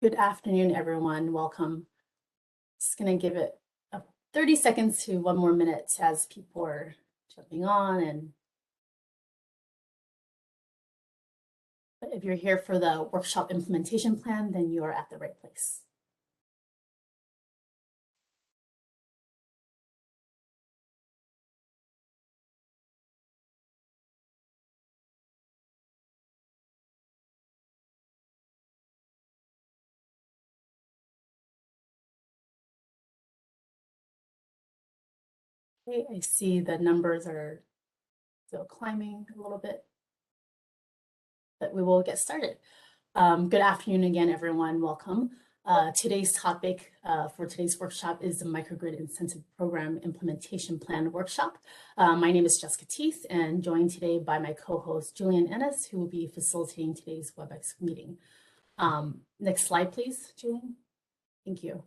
Good afternoon, everyone. Welcome. Just going to give it 30 seconds to 1 more minute as people are jumping on. And if you're here for the workshop implementation plan, then you are at the right place. Okay, I see the numbers are still climbing a little bit, but we will get started. Good afternoon again, everyone. Welcome. Today's topic for today's workshop is the Microgrid Incentive Program Implementation Plan Workshop. My name is Jessica Teeth and joined today by my co-host Julian Ennis, who will be facilitating today's WebEx meeting. Next slide, please, Julian. Thank you.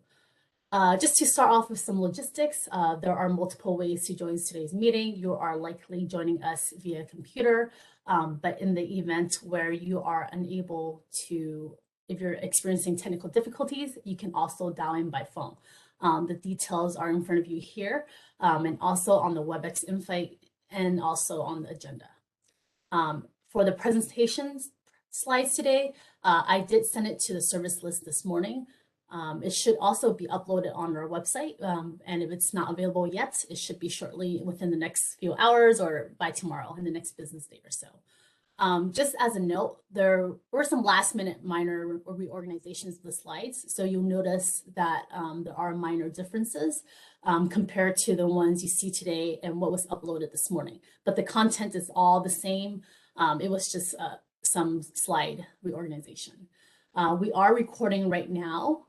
Just to start off with some logistics, there are multiple ways to join today's meeting. You are likely joining us via computer, but in the event where you are unable to, if you're experiencing technical difficulties, you can also dial in by phone. The details are in front of you here and also on the WebEx invite and also on the agenda. For the presentations slides today, I did send it to the service list this morning. It should also be uploaded on our website, and if it's not available yet, it should be shortly within the next few hours or by tomorrow in the next business day or so. Just as a note, there were some last-minute minor reorganizations of the slides, so you'll notice that there are minor differences compared to the ones you see today and what was uploaded this morning. But the content is all the same. It was just some slide reorganization. We are recording right now,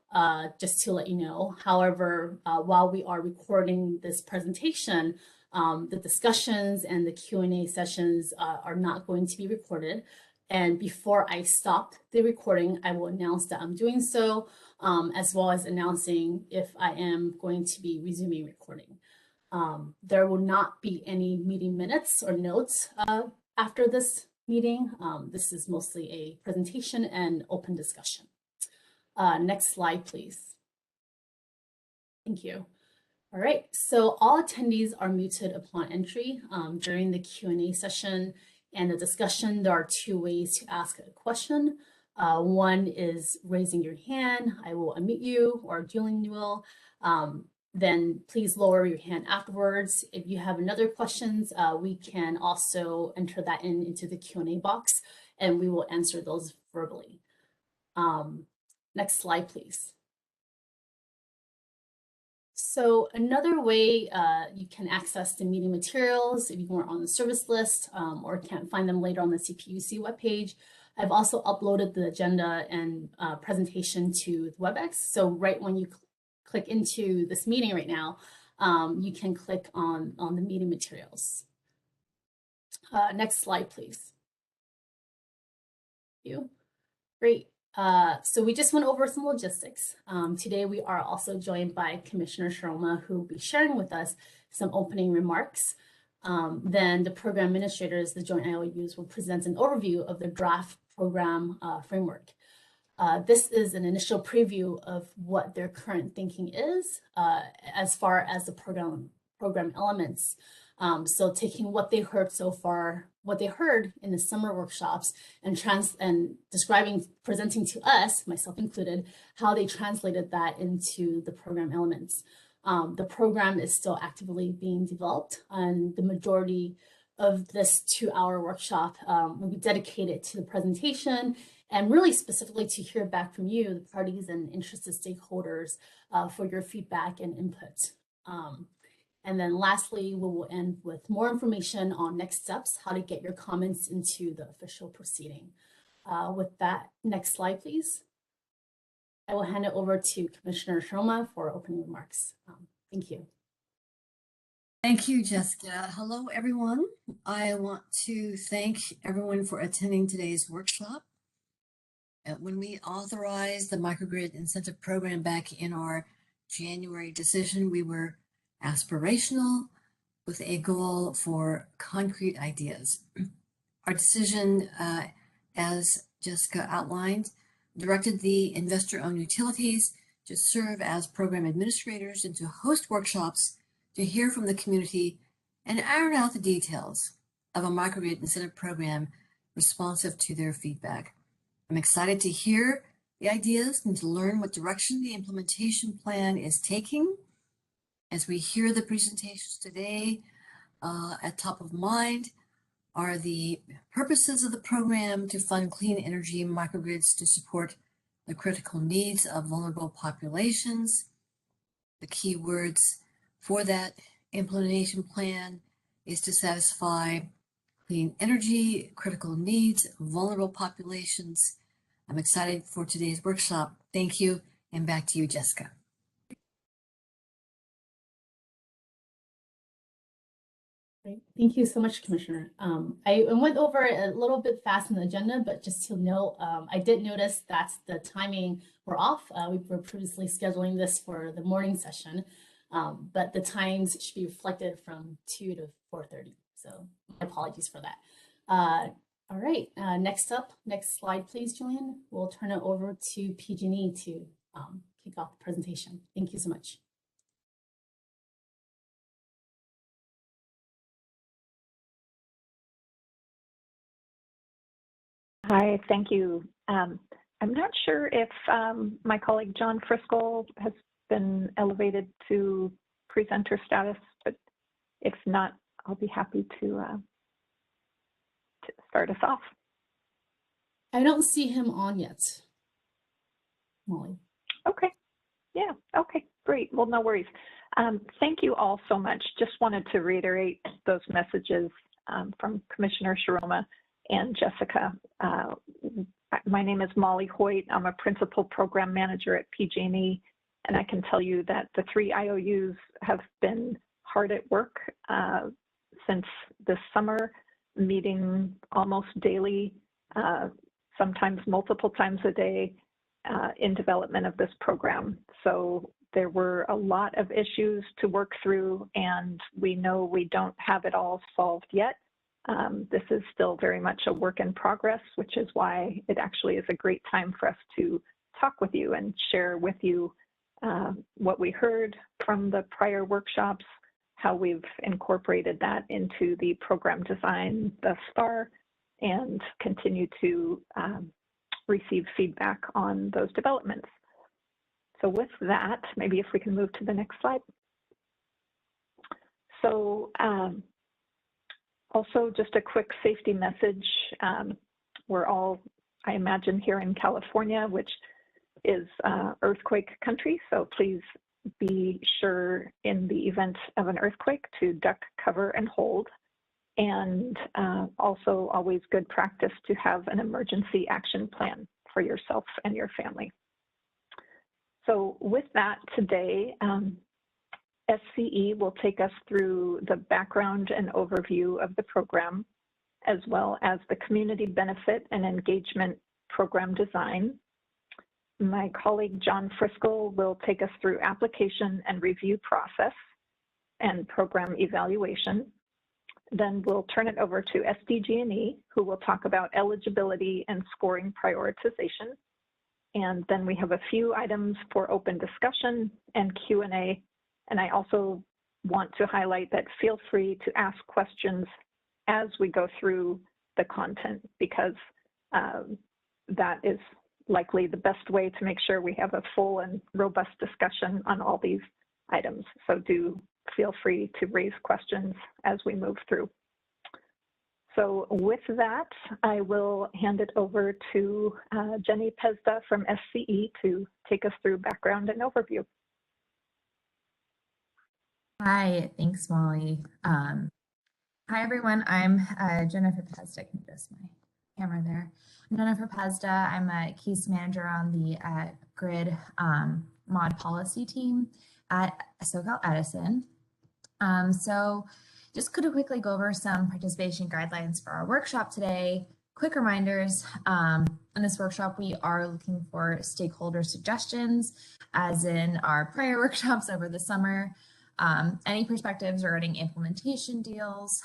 just to let you know. However, while we are recording this presentation, the discussions and the Q&A sessions are not going to be recorded. And before I stop the recording, I will announce that I'm doing so, as well as announcing if I am going to be resuming recording. There will not be any meeting minutes or notes after this meeting. This is mostly a presentation and open discussion. Next slide, please. Thank you. All right, so all attendees are muted upon entry. During the Q&A session and the discussion, there are two ways to ask a question. One is raising your hand. I will unmute you, or Julian will. Then please lower your hand afterwards. If you have another questions, we can also enter that into the Q&A box, and we will answer those verbally. Next slide, please. So another way you can access the meeting materials if you weren't on the service list or can't find them later on the CPUC webpage, I've also uploaded the agenda and presentation to the WebEx. So right when you click into this meeting right now, you can click on the meeting materials. Next slide, please. Thank you. Great. So we just went over some logistics. Today we are also joined by Commissioner Sharma, who will be sharing with us some opening remarks. Then the program administrators, the joint IOUs, will present an overview of the draft program framework. This is an initial preview of what their current thinking is as far as the program elements. So taking what they heard so far, what they heard in the summer workshops, and presenting to us, myself included, how they translated that into the program elements. The program is still actively being developed, and the majority of this 2-hour workshop will be dedicated to the presentation and really specifically to hear back from you, the parties and interested stakeholders, for your feedback and input. And then lastly, we will end with more information on next steps, how to get your comments into the official proceeding. With that, next slide, please. I will hand it over to Commissioner Sharma for opening remarks. Thank you. Thank you, Jessica. Hello, everyone. I want to thank everyone for attending today's workshop. When we authorized the Microgrid Incentive Program back in our January decision, we were aspirational with a goal for concrete ideas. Our decision, as Jessica outlined, directed the investor-owned utilities to serve as program administrators and to host workshops to hear from the community and iron out the details of a microgrid incentive program responsive to their feedback. I'm excited to hear the ideas and to learn what direction the implementation plan is taking. As we hear the presentations today, at top of mind are the purposes of the program to fund clean energy microgrids to support the critical needs of vulnerable populations. The key words for that implementation plan is to satisfy clean energy, critical needs, vulnerable populations. I'm excited for today's workshop. Thank you, and back to you, Jessica. Great. Thank you so much, Commissioner. I went over it a little bit fast in the agenda, but just to note, I did notice that the timing were off. We were previously scheduling this for the morning session, but the times should be reflected from 2 to 4:30. So my apologies for that. All right, next slide, please, Julian. We'll turn it over to PG&E to kick off the presentation. Thank you so much. Hi, thank you. I'm not sure if my colleague John Friskel has been elevated to presenter status, but if not, I'll be happy to start us off. I don't see him on yet, Molly. Okay, yeah, okay, great. Well, no worries. Thank you all so much. Just wanted to reiterate those messages from Commissioner Shiroma and Jessica. My name is Molly Hoyt. I'm a Principal Program Manager at PG&E, and I can tell you that the 3 IOUs have been hard at work since this summer, meeting almost daily, sometimes multiple times a day in development of this program. So there were a lot of issues to work through, and we know we don't have it all solved yet. This is still very much a work in progress, which is why it actually is a great time for us to talk with you and share with you what we heard from the prior workshops, how we've incorporated that into the program design thus far, and continue to receive feedback on those developments. So with that, maybe if we can move to the next slide. So also just a quick safety message. We're all, I imagine, here in California, which is earthquake country. So please be sure in the event of an earthquake to duck, cover, and hold. And also always good practice to have an emergency action plan for yourself and your family. So with that today, SCE will take us through the background and overview of the program, as well as the community benefit and engagement program design. My colleague John Friskel will take us through application and review process and program evaluation. Then we'll turn it over to SDG&E, who will talk about eligibility and scoring prioritization. And then we have a few items for open discussion and Q&A. And I also want to highlight that feel free to ask questions as we go through the content, because that is likely the best way to make sure we have a full and robust discussion on all these items. So do feel free to raise questions as we move through. So with that, I will hand it over to Jenny Pezda from SCE to take us through background and overview. Hi, thanks, Molly. Hi, everyone. I'm Jennifer Pezda. I can adjust my camera there. I'm Jennifer Pezda. I'm a case manager on the grid mod policy team at SoCal Edison. So just could quickly go over some participation guidelines for our workshop today. Quick reminders, in this workshop, we are looking for stakeholder suggestions, as in our prior workshops over the summer. any perspectives regarding implementation details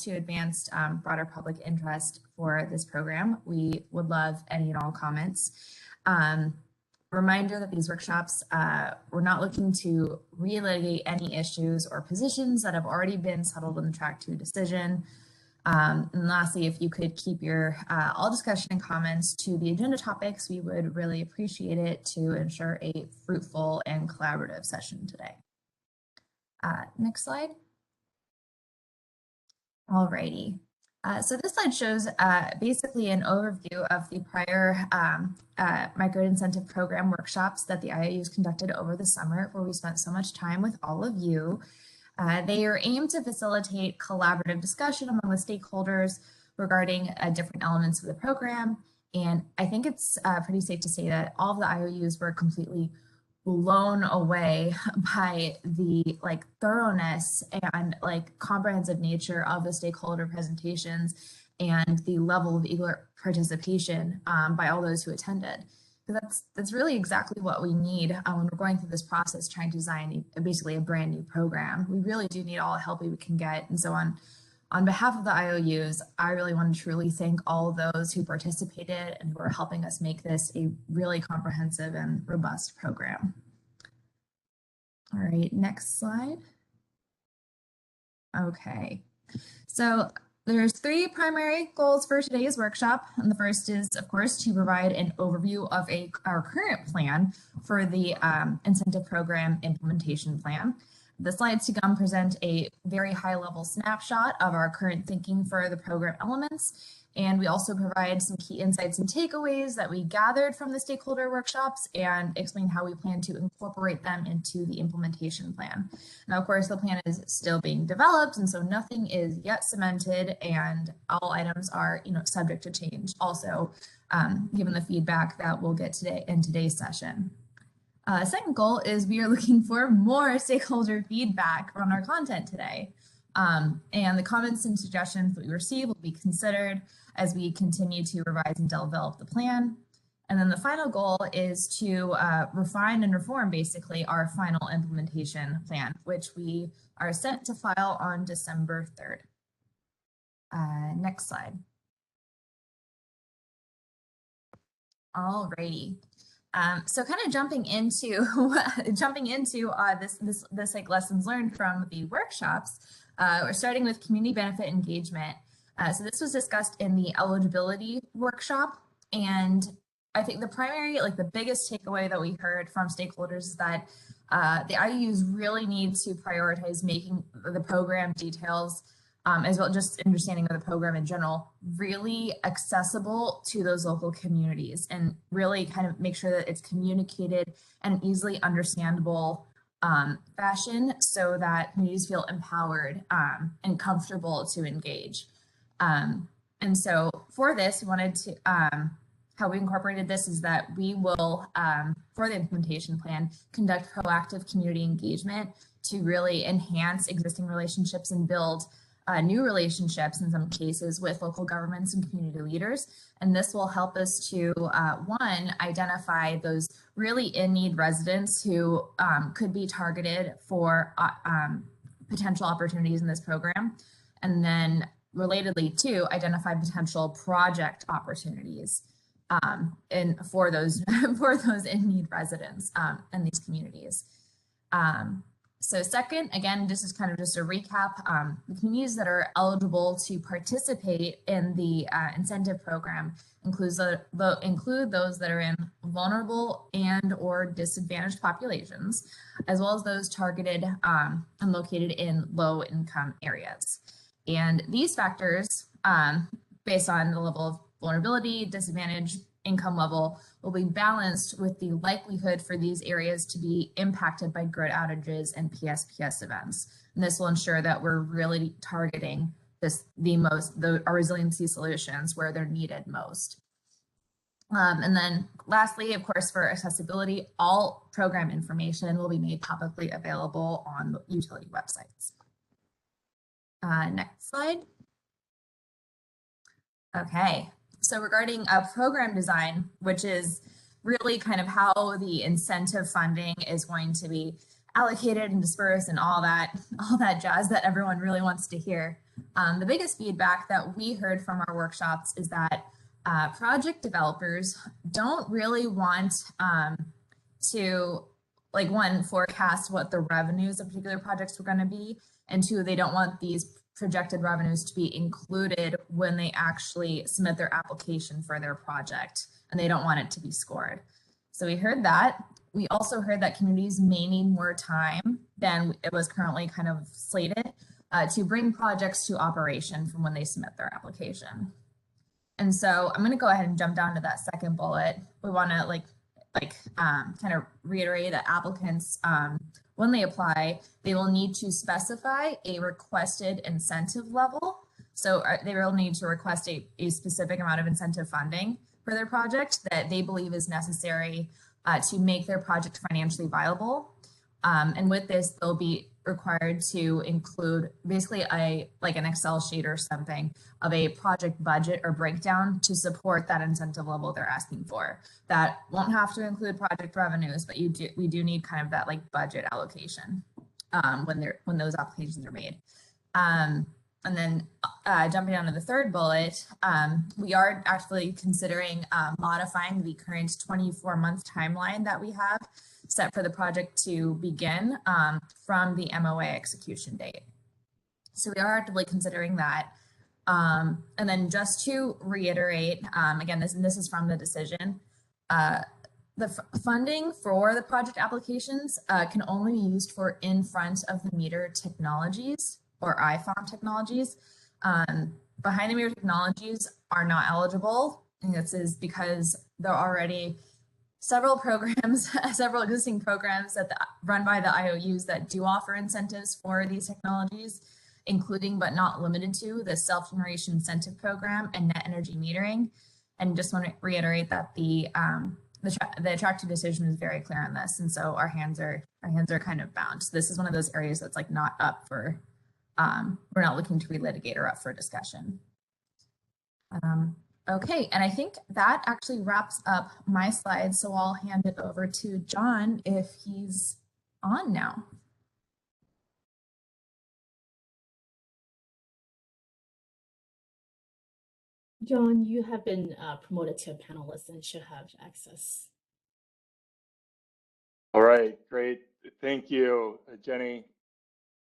to advance broader public interest for this program. We would love any and all comments. Reminder that these workshops, we're not looking to relitigate any issues or positions that have already been settled in the Track 2 decision. And lastly, if you could keep your all discussion and comments to the agenda topics, we would really appreciate it to ensure a fruitful and collaborative session today. Next slide. Alrighty. So this slide shows basically an overview of the prior Microgrid Incentive Program workshops that the IOUs conducted over the summer, where we spent so much time with all of you. They are aimed to facilitate collaborative discussion among the stakeholders regarding different elements of the program. And I think it's pretty safe to say that all of the IOUs were completely blown away by the thoroughness and comprehensive nature of the stakeholder presentations and the level of eager participation by all those who attended. So that's really exactly what we need when we're going through this process, trying to design basically a brand new program. We really do need all the help we can get. And so on behalf of the IOUs, I really want to truly thank all of those who participated and who are helping us make this a really comprehensive and robust program. All right, next slide. Okay, so there's 3 primary goals for today's workshop. And the first is, of course, to provide an overview of our current plan for the incentive program implementation plan. The slides to come present a very high-level snapshot of our current thinking for the program elements. And we also provide some key insights and takeaways that we gathered from the stakeholder workshops and explain how we plan to incorporate them into the implementation plan. Now, of course, the plan is still being developed, and so nothing is yet cemented, and all items are, subject to change. Also, given the feedback that we'll get today in today's session. Second goal is we are looking for more stakeholder feedback on our content today. And the comments and suggestions that we receive will be considered as we continue to revise and develop the plan. And then the final goal is to refine and reform basically our final implementation plan, which we are set to file on December 3rd. Next slide. Alrighty. So kind of jumping into this lessons learned from the workshops. We're starting with community benefit engagement. So this was discussed in the eligibility workshop, and I think the primary, the biggest takeaway that we heard from stakeholders is that the IUs really need to prioritize making the program details, as well just understanding of the program in general, really accessible to those local communities, and really kind of make sure that it's communicated in an easily understandable fashion so that communities feel empowered and comfortable to engage. And so for this, we wanted to, how we incorporated this is that we will, for the implementation plan, conduct proactive community engagement to really enhance existing relationships and build new relationships in some cases with local governments and community leaders. And this will help us to, one, identify those really in-need residents who could be targeted for potential opportunities in this program. And then relatedly, two, identify potential project opportunities for those in-need residents in these communities. So second, again, this is kind of just a recap. The communities that are eligible to participate in the incentive program include those that are in vulnerable and or disadvantaged populations, as well as those targeted and located in low-income areas. And these factors, based on the level of vulnerability, disadvantage, income level, will be balanced with the likelihood for these areas to be impacted by grid outages and PSPS events. And this will ensure that we're really targeting our resiliency solutions where they're needed most. And then lastly, of course, for accessibility, all program information will be made publicly available on utility websites. Next slide. Okay, so regarding a program design, which is really kind of how the incentive funding is going to be allocated and dispersed and all that jazz that everyone really wants to hear. The biggest feedback that we heard from our workshops is that project developers don't really want to, like, one, forecast what the revenues of particular projects were going to be, and two, they don't want these projected revenues to be included when they actually submit their application for their project, and they don't want it to be scored. So we heard that. We also heard that communities may need more time than it was currently kind of slated to bring projects to operation from when they submit their application. And so I'm going to go ahead and jump down to that second bullet. We want to kind of reiterate that applicants, when they apply, they will need to specify a requested incentive level. So they will need to request a specific amount of incentive funding for their project that they believe is necessary to make their project financially viable. And with this, they'll be required to include basically an Excel sheet or something of a project budget or breakdown to support that incentive level they're asking for. That won't have to include project revenues, but we do need kind of that budget allocation when those applications are made. And then jumping down to the third bullet, we are actually considering modifying the current 24-month timeline that we have set for the project to begin from the MOA execution date. So we are actively considering that. And then just to reiterate, again, this is from the decision, the funding for the project applications can only be used for in front of the meter technologies or IFOM technologies. Behind the meter technologies are not eligible, and this is because there are already several programs, several existing programs that run by the IOUs that do offer incentives for these technologies, including but not limited to the self-generation incentive program and net energy metering. And just want to reiterate that the attractive decision is very clear on this, and so our hands are kind of bound. So this is one of those areas that's not up for. We're not looking to relitigate or up for discussion. Okay, and I think that actually wraps up my slides, so I'll hand it over to John if he's on now. John, you have been promoted to a panelist and should have access. All right, great. Thank you, Jenny.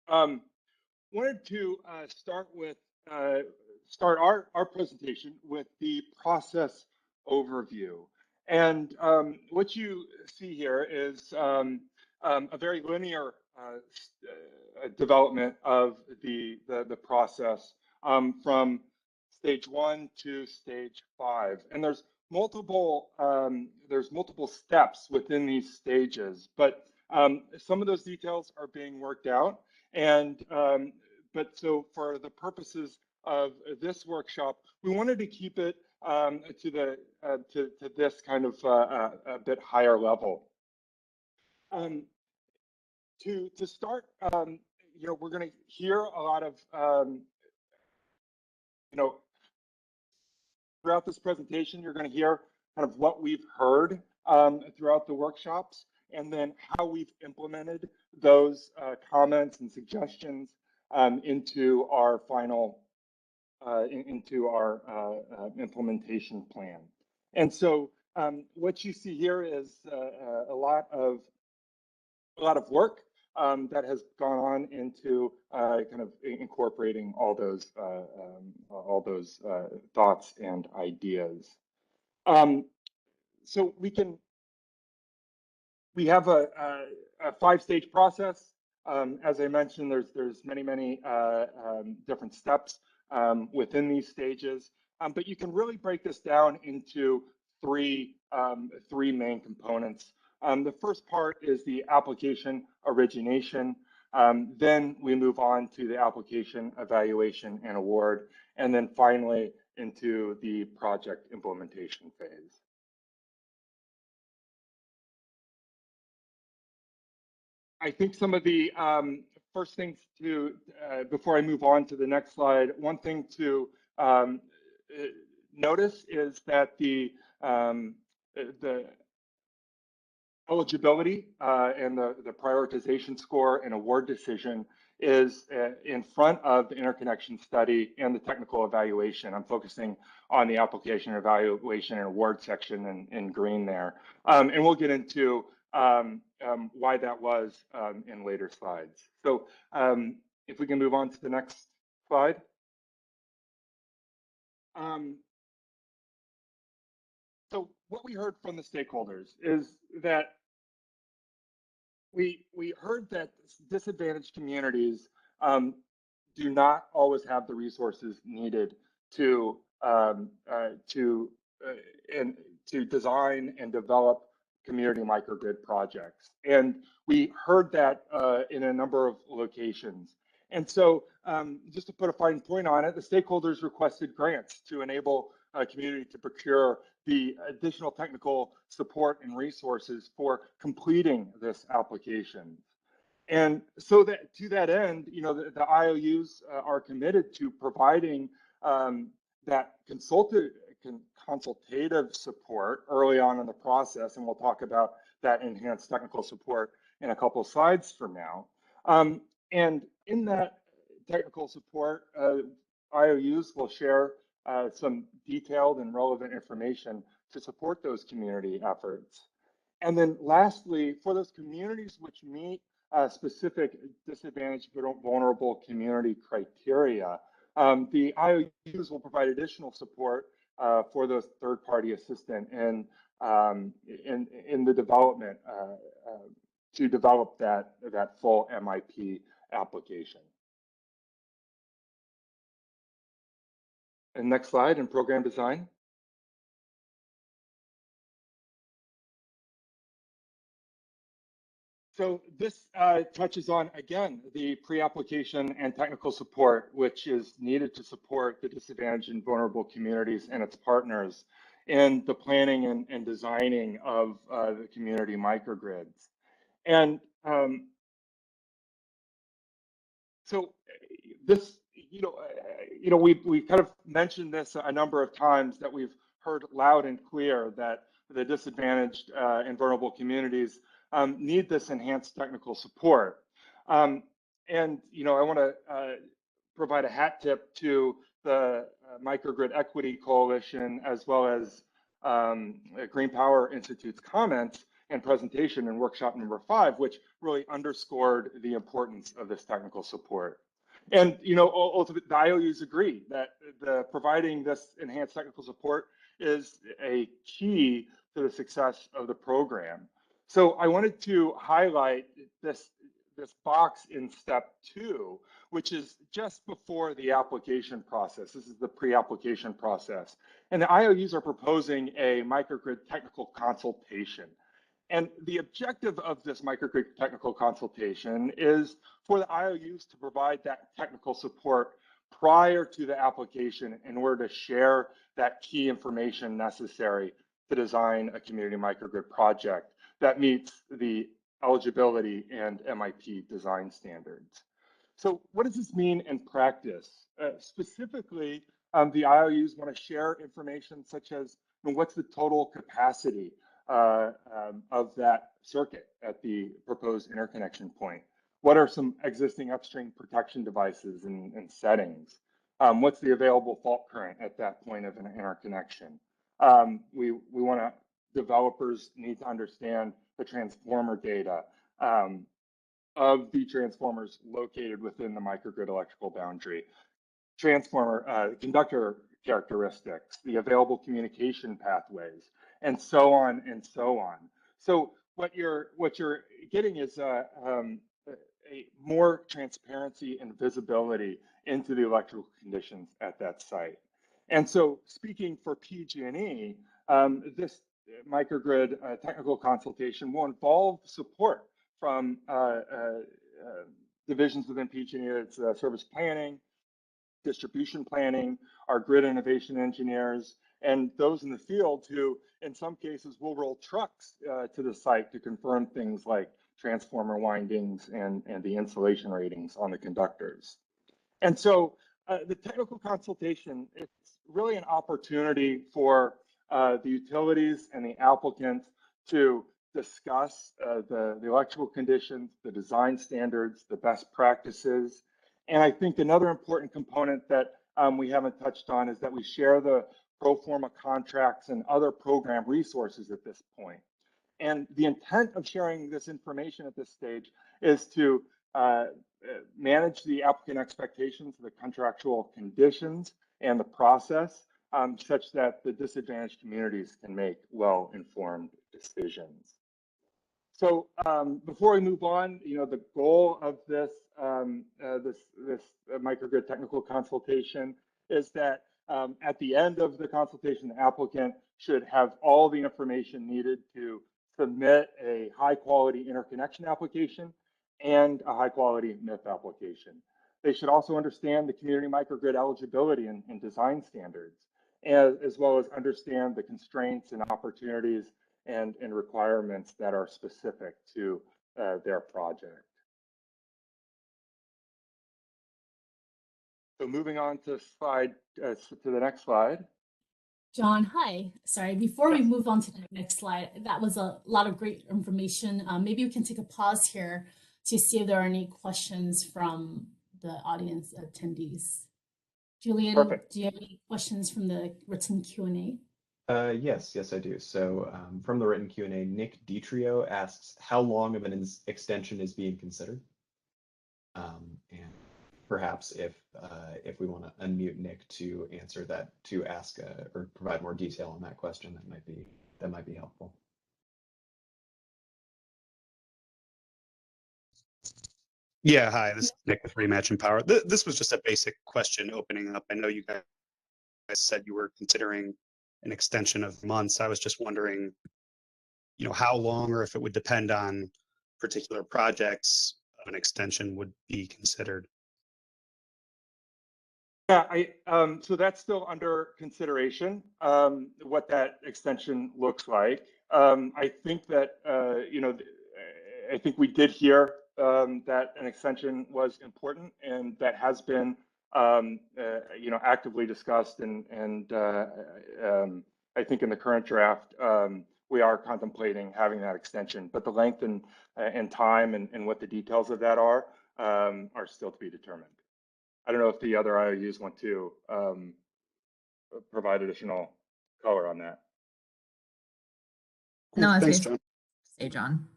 Wanted to start our presentation with the process overview. And what you see here is a very linear development of the process from stage 1 to stage 5. And there's multiple steps within these stages, but some of those details are being worked out. And but so for the purposes of this workshop, we wanted to keep it to this kind of a bit higher level. To start, we're going to hear a lot of throughout this presentation, you're going to hear kind of what we've heard throughout the workshops, and then how we've implemented those comments and suggestions into our final implementation plan. And so what you see here is a lot of work that has gone on into kind of incorporating all those thoughts and ideas. So we have a 5-stage process. As I mentioned, there's many different steps within these stages, but you can really break this down into three main components. The first part is the application origination. Then we move on to the application evaluation and award, and then finally into the project implementation phase. I think some of the first things to, before I move on to the next slide, one thing to notice is that the eligibility and the prioritization score and award decision is in front of the interconnection study and the technical evaluation. I'm focusing on the application evaluation and award section in green there. And we'll get into why that was in later slides. So if we can move on to the next slide. So what we heard from the stakeholders is that we heard that disadvantaged communities do not always have the resources needed to design and develop community microgrid projects. And we heard that in a number of locations. And so just to put a fine point on it, the stakeholders requested grants to enable a community to procure the additional technical support and resources for completing this application. And so that to that end, you know, the IOUs are committed to providing that consultative support early on in the process, and we'll talk about that enhanced technical support in a couple of slides from now. And in that technical support, IOUs will share some detailed and relevant information to support those community efforts. And then lastly, for those communities which meet specific disadvantaged vulnerable community criteria, the IOUs will provide additional support for those third-party assistant in the development to develop that full MIP application. And next slide, in program design. So this touches on, again, the pre-application and technical support, which is needed to support the disadvantaged and vulnerable communities and its partners in the planning and designing of the community microgrids. And so this, we've kind of mentioned this a number of times, that we've heard loud and clear that the disadvantaged and vulnerable communities need this enhanced technical support. And, I want to provide a hat tip to the Microgrid Equity Coalition, as well as Green Power Institute's comments and presentation in workshop number 5, which really underscored the importance of this technical support. And, ultimately, the IOUs agree that providing this enhanced technical support is a key to the success of the program. So I wanted to highlight this box in step 2, which is just before the application process. This is the pre-application process. And the IOUs are proposing a microgrid technical consultation. And the objective of this microgrid technical consultation is for the IOUs to provide that technical support prior to the application in order to share that key information necessary to design a community microgrid project that meets the eligibility and MIP design standards. So what does this mean in practice? Specifically, the IOUs want to share information such as what's the total capacity of that circuit at the proposed interconnection point? What are some existing upstream protection devices and settings? What's the available fault current at that point of an interconnection? We want to, developers need to understand the transformer data of the transformers located within the microgrid electrical boundary, transformer conductor characteristics, the available communication pathways, and so on and so on. So what you're getting is a more transparency and visibility into the electrical conditions at that site. And so, speaking for PG&E, this microgrid technical consultation will involve support from divisions within PG&E. It's service planning, distribution planning, our grid innovation engineers, and those in the field who, in some cases, will roll trucks to the site to confirm things like transformer windings and the insulation ratings on the conductors. And so the technical consultation, it's really an opportunity for the utilities and the applicants to discuss the electrical conditions, the design standards, the best practices. And I think another important component that we haven't touched on is that we share the pro forma contracts and other program resources at this point. And the intent of sharing this information at this stage is to manage the applicant expectations of the contractual conditions and the process such that the disadvantaged communities can make well-informed decisions. So before we move on, the goal of this this microgrid technical consultation is that at the end of the consultation, the applicant should have all the information needed to submit a high-quality interconnection application and a high-quality MIF application. They should also understand the community microgrid eligibility and design standards, as well as understand the constraints and opportunities and requirements that are specific to their project. So moving on to the next slide. John, hi. Sorry, before we Yes. move on to the next slide, that was a lot of great information. Maybe we can take a pause here to see if there are any questions from the audience attendees. Julian, Perfect. do you have any questions from the written Q&A? Yes, I do. So from the written Q&A, Nick Ditrio asks, how long of an extension is being considered? And perhaps if we want to unmute Nick to answer that, to ask or provide more detail on that question, that might be helpful. Yeah, hi, this is Nick with Rematch and Power. This was just a basic question opening up. I know you guys said you were considering an extension of months. I was just wondering, how long, or if it would depend on particular projects, an extension would be considered. Yeah, so that's still under consideration, what that extension looks like. I think that, I think we did hear that an extension was important, and that has been, actively discussed. And I think in the current draft, we are contemplating having that extension, but the length and time and what the details of that are still to be determined. I don't know if the other IOUs want to provide additional color on that. Cool. No, Thanks, it's John. Say, John.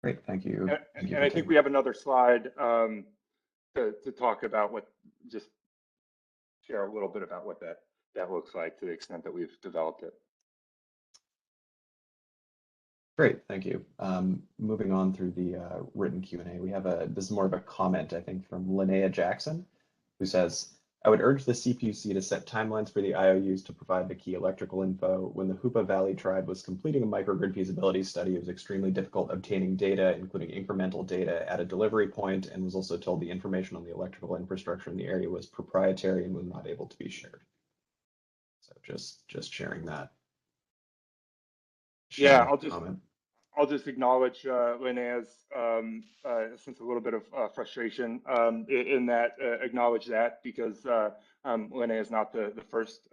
Great, thank you. And I think we have another slide to talk about just share a little bit about what that looks like to the extent that we've developed it. Great, thank you. Moving on through the written Q&A, we have this is more of a comment, I think, from Linnea Jackson, who says, I would urge the CPUC to set timelines for the IOUs to provide the key electrical info. When the Hoopa Valley Tribe was completing a microgrid feasibility study, it was extremely difficult obtaining data, including incremental data at a delivery point, and was also told the information on the electrical infrastructure in the area was proprietary and was not able to be shared. So just sharing that. Yeah, I'll just acknowledge Linnea's sense a little bit of frustration in that, acknowledge that, because Linnea is not the first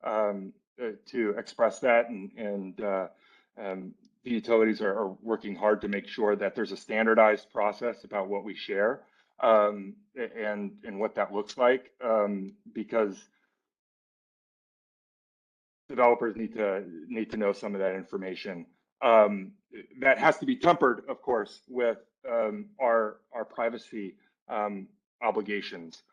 to express that, and the utilities are working hard to make sure that there's a standardized process about what we share and what that looks like, because developers need to know some of that information. That has to be tempered, of course, with our privacy obligations,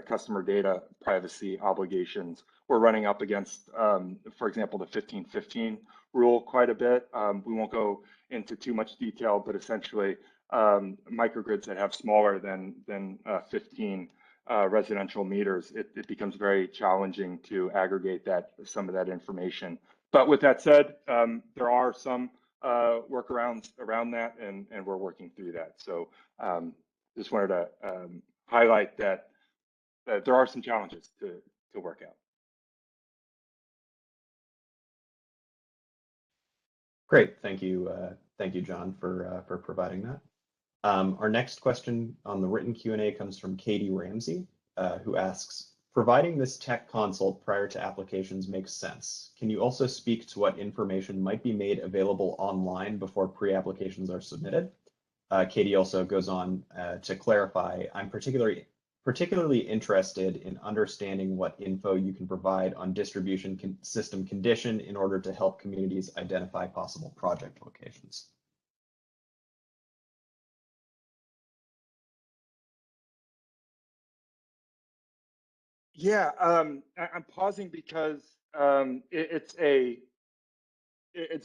customer data privacy obligations. We're running up against, for example, the 1515 rule quite a bit. We won't go into too much detail, but essentially microgrids that have smaller than 15 residential meters, it becomes very challenging to aggregate some of that information. But with that said, there are some workarounds around that, and we're working through that. So just wanted to highlight that there are some challenges to work out. Great, thank you, John, for providing that. Our next question on the written Q&A comes from Katie Ramsey, who asks, Providing this tech consult prior to applications makes sense. Can you also speak to what information might be made available online before pre-applications are submitted? Katie also goes on to clarify, I'm particularly interested in understanding what info you can provide on distribution system condition in order to help communities identify possible project locations. Yeah, I'm pausing because it's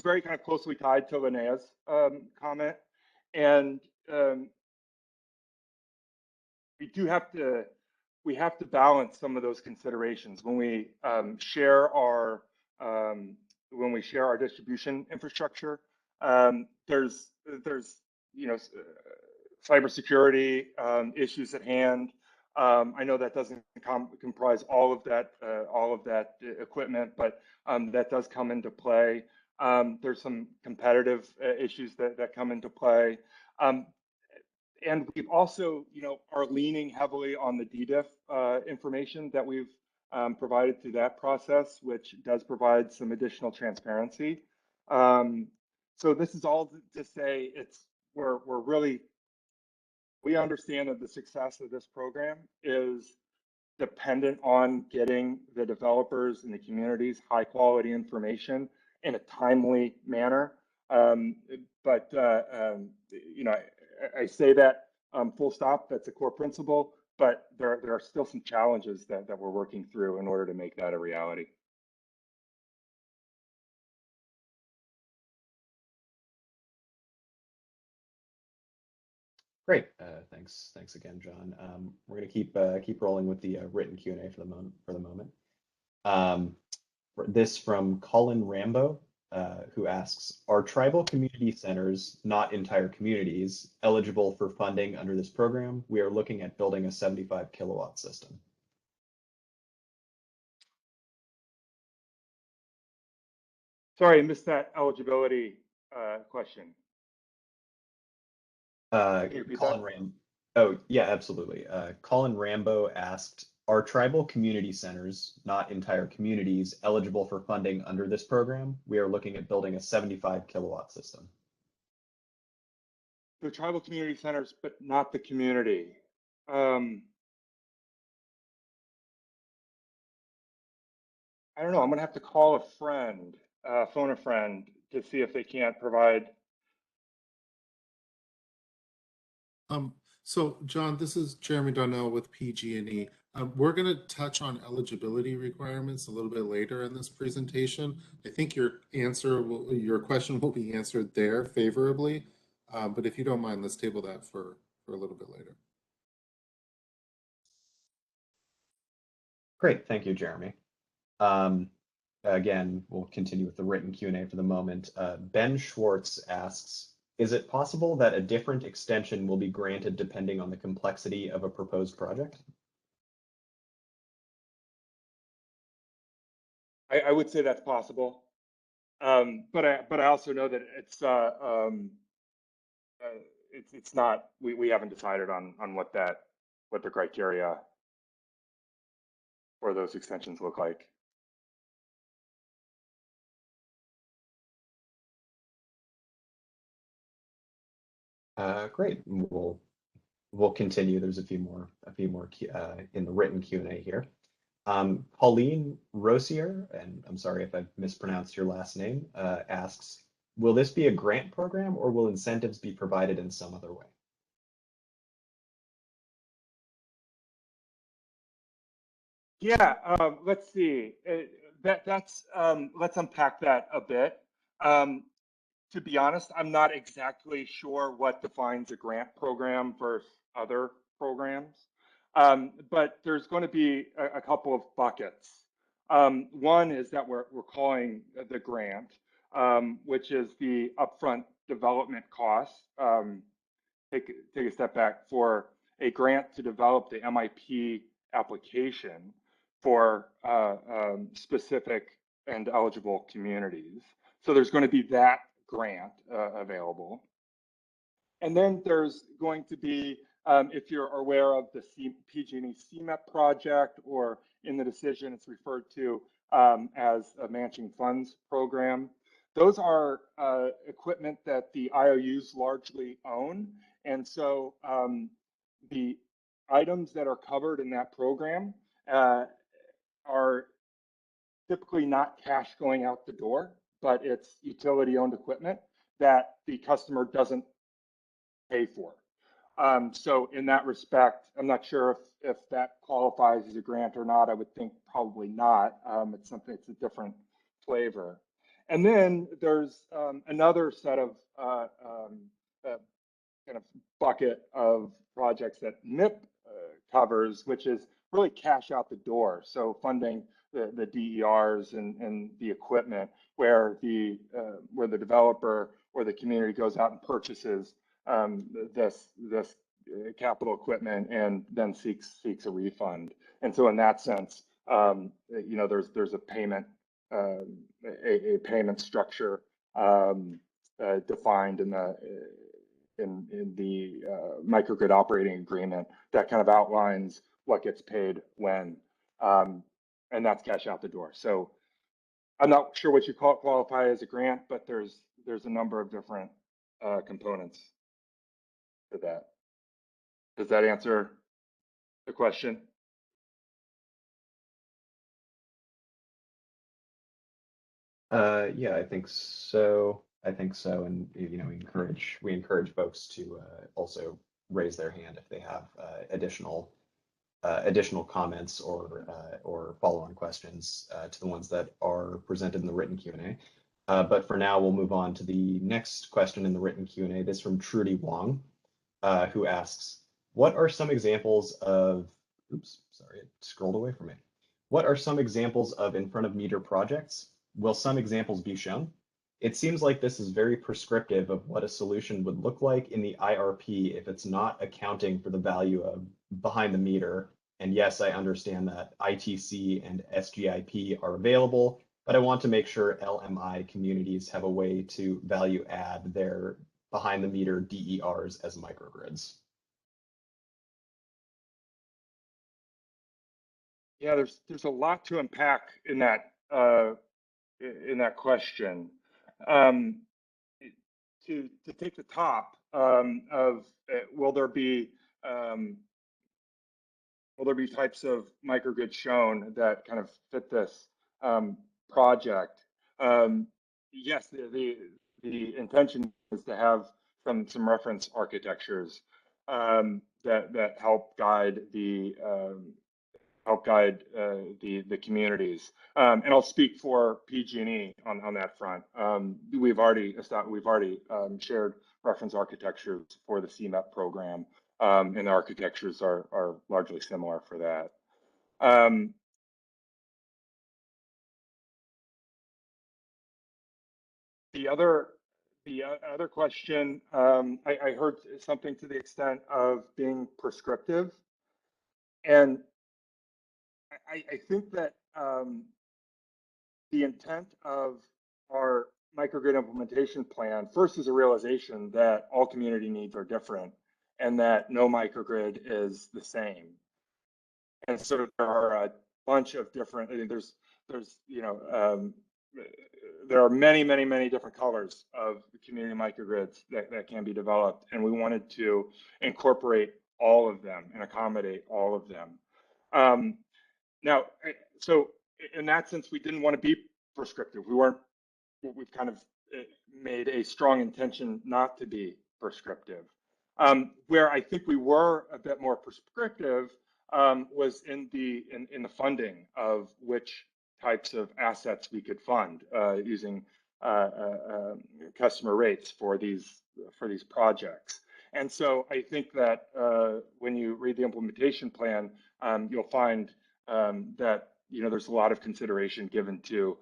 very kind of closely tied to Linnea's comment, and we have to balance some of those considerations when we share our distribution infrastructure. There's cybersecurity issues at hand. I know that doesn't comprise all of that equipment, but that does come into play. There's some competitive issues that come into play. And we've also, are leaning heavily on the DDIF information that we've provided through that process, which does provide some additional transparency. So this is all to say we understand that the success of this program is dependent on getting the developers and the communities high quality information in a timely manner. I say that full stop, that's a core principle, but there are still some challenges that we're working through in order to make that a reality. Great, thanks again, John. We're going to keep rolling with the written Q&A for the moment. This from Colin Rambo, who asks, are tribal community centers, not entire communities, eligible for funding under this program? We are looking at building a 75 kilowatt system. Sorry, I missed that eligibility question. Colin Rambo. Oh, yeah, absolutely. Colin Rambo asked, are tribal community centers, not entire communities, eligible for funding under this program? We are looking at building a 75 kilowatt system. The tribal community centers, but not the community. I don't know. I'm gonna have to call a friend, phone a friend to see if they can't provide. So John, this is Jeremy Donnell with PG&E. We're going to touch on eligibility requirements a little bit later in this presentation. I think your question will be answered there favorably, but if you don't mind, let's table that for a little bit later. Great, thank you, Jeremy. Again, we'll continue with the written Q&A for the moment. Ben Schwartz asks, is it possible that a different extension will be granted depending on the complexity of a proposed project? I would say that's possible, but I also know that it's not. We haven't decided on what the criteria for those extensions look like. Great. We'll continue. There's a few more in the written Q&A here. Pauline Rosier, and I'm sorry if I've mispronounced your last name, asks, will this be a grant program or will incentives be provided in some other way? Yeah, let's see. Let's unpack that a bit. To be honest, I'm not exactly sure what defines a grant program versus other programs, but there's going to be a couple of buckets. One is that we're calling the grant, which is the upfront development costs. Take a step back. For a grant to develop the MIP application for specific and eligible communities. So there's going to be that grant available. And then there's going to be If you're aware of the PG&E Cmap project, or in the decision, it's referred to as a matching funds program. Those are equipment that the IOUs largely own. And so the items that are covered in that program are typically not cash going out the door, but it's utility owned equipment that the customer doesn't pay for. So in that respect, I'm not sure if that qualifies as a grant or not. I would think probably not. It's a different flavor. And then there's another set of kind of bucket of projects that MIP covers, which is really cash out the door. So funding the DERs and the equipment, where the developer or the community goes out and purchases this capital equipment and then seeks a refund. And so in that sense, there's a payment payment structure defined in the microgrid operating agreement that kind of outlines what gets paid when, and that's cash out the door. So I'm not sure what you qualify as a grant, but there's a number of different components to that. Does that answer the question? Yeah, I think so. And we encourage folks to also raise their hand if they have additional comments or follow-on questions to the ones that are presented in the written Q&A. But for now, we'll move on to the next question in the written Q&A. This is from Trudy Wong, who asks, what are some examples of, oops, sorry, it scrolled away from me. What are some examples of in front of meter projects? Will some examples be shown? It seems like this is very prescriptive of what a solution would look like in the IRP if it's not accounting for the value of behind the meter. And yes, I understand that ITC and SGIP are available, but I want to make sure LMI communities have a way to value add their behind the meter DERs as microgrids. Yeah, there's a lot to unpack in that question. To take the top of will there be types of microgrids shown that kind of fit this project? Yes, the intention is to have some reference architectures that help guide the communities. And I'll speak for PG&E on that front. We've already shared reference architectures for the Cmap program, and the architectures are largely similar for that. The other question, I heard something to the extent of being prescriptive, and I think that the intent of our microgrid implementation plan first is a realization that all community needs are different and that no microgrid is the same. And so there are a bunch of different, there are many different colors of community microgrids that can be developed, and we wanted to incorporate all of them and accommodate all of them. Now, so in that sense, we didn't want to be prescriptive. We've kind of made a strong intention not to be prescriptive. Where I think we were a bit more prescriptive was in the funding of which types of assets we could fund using customer rates for these projects. And so I think that when you read the implementation plan, you'll find that there's a lot of consideration given to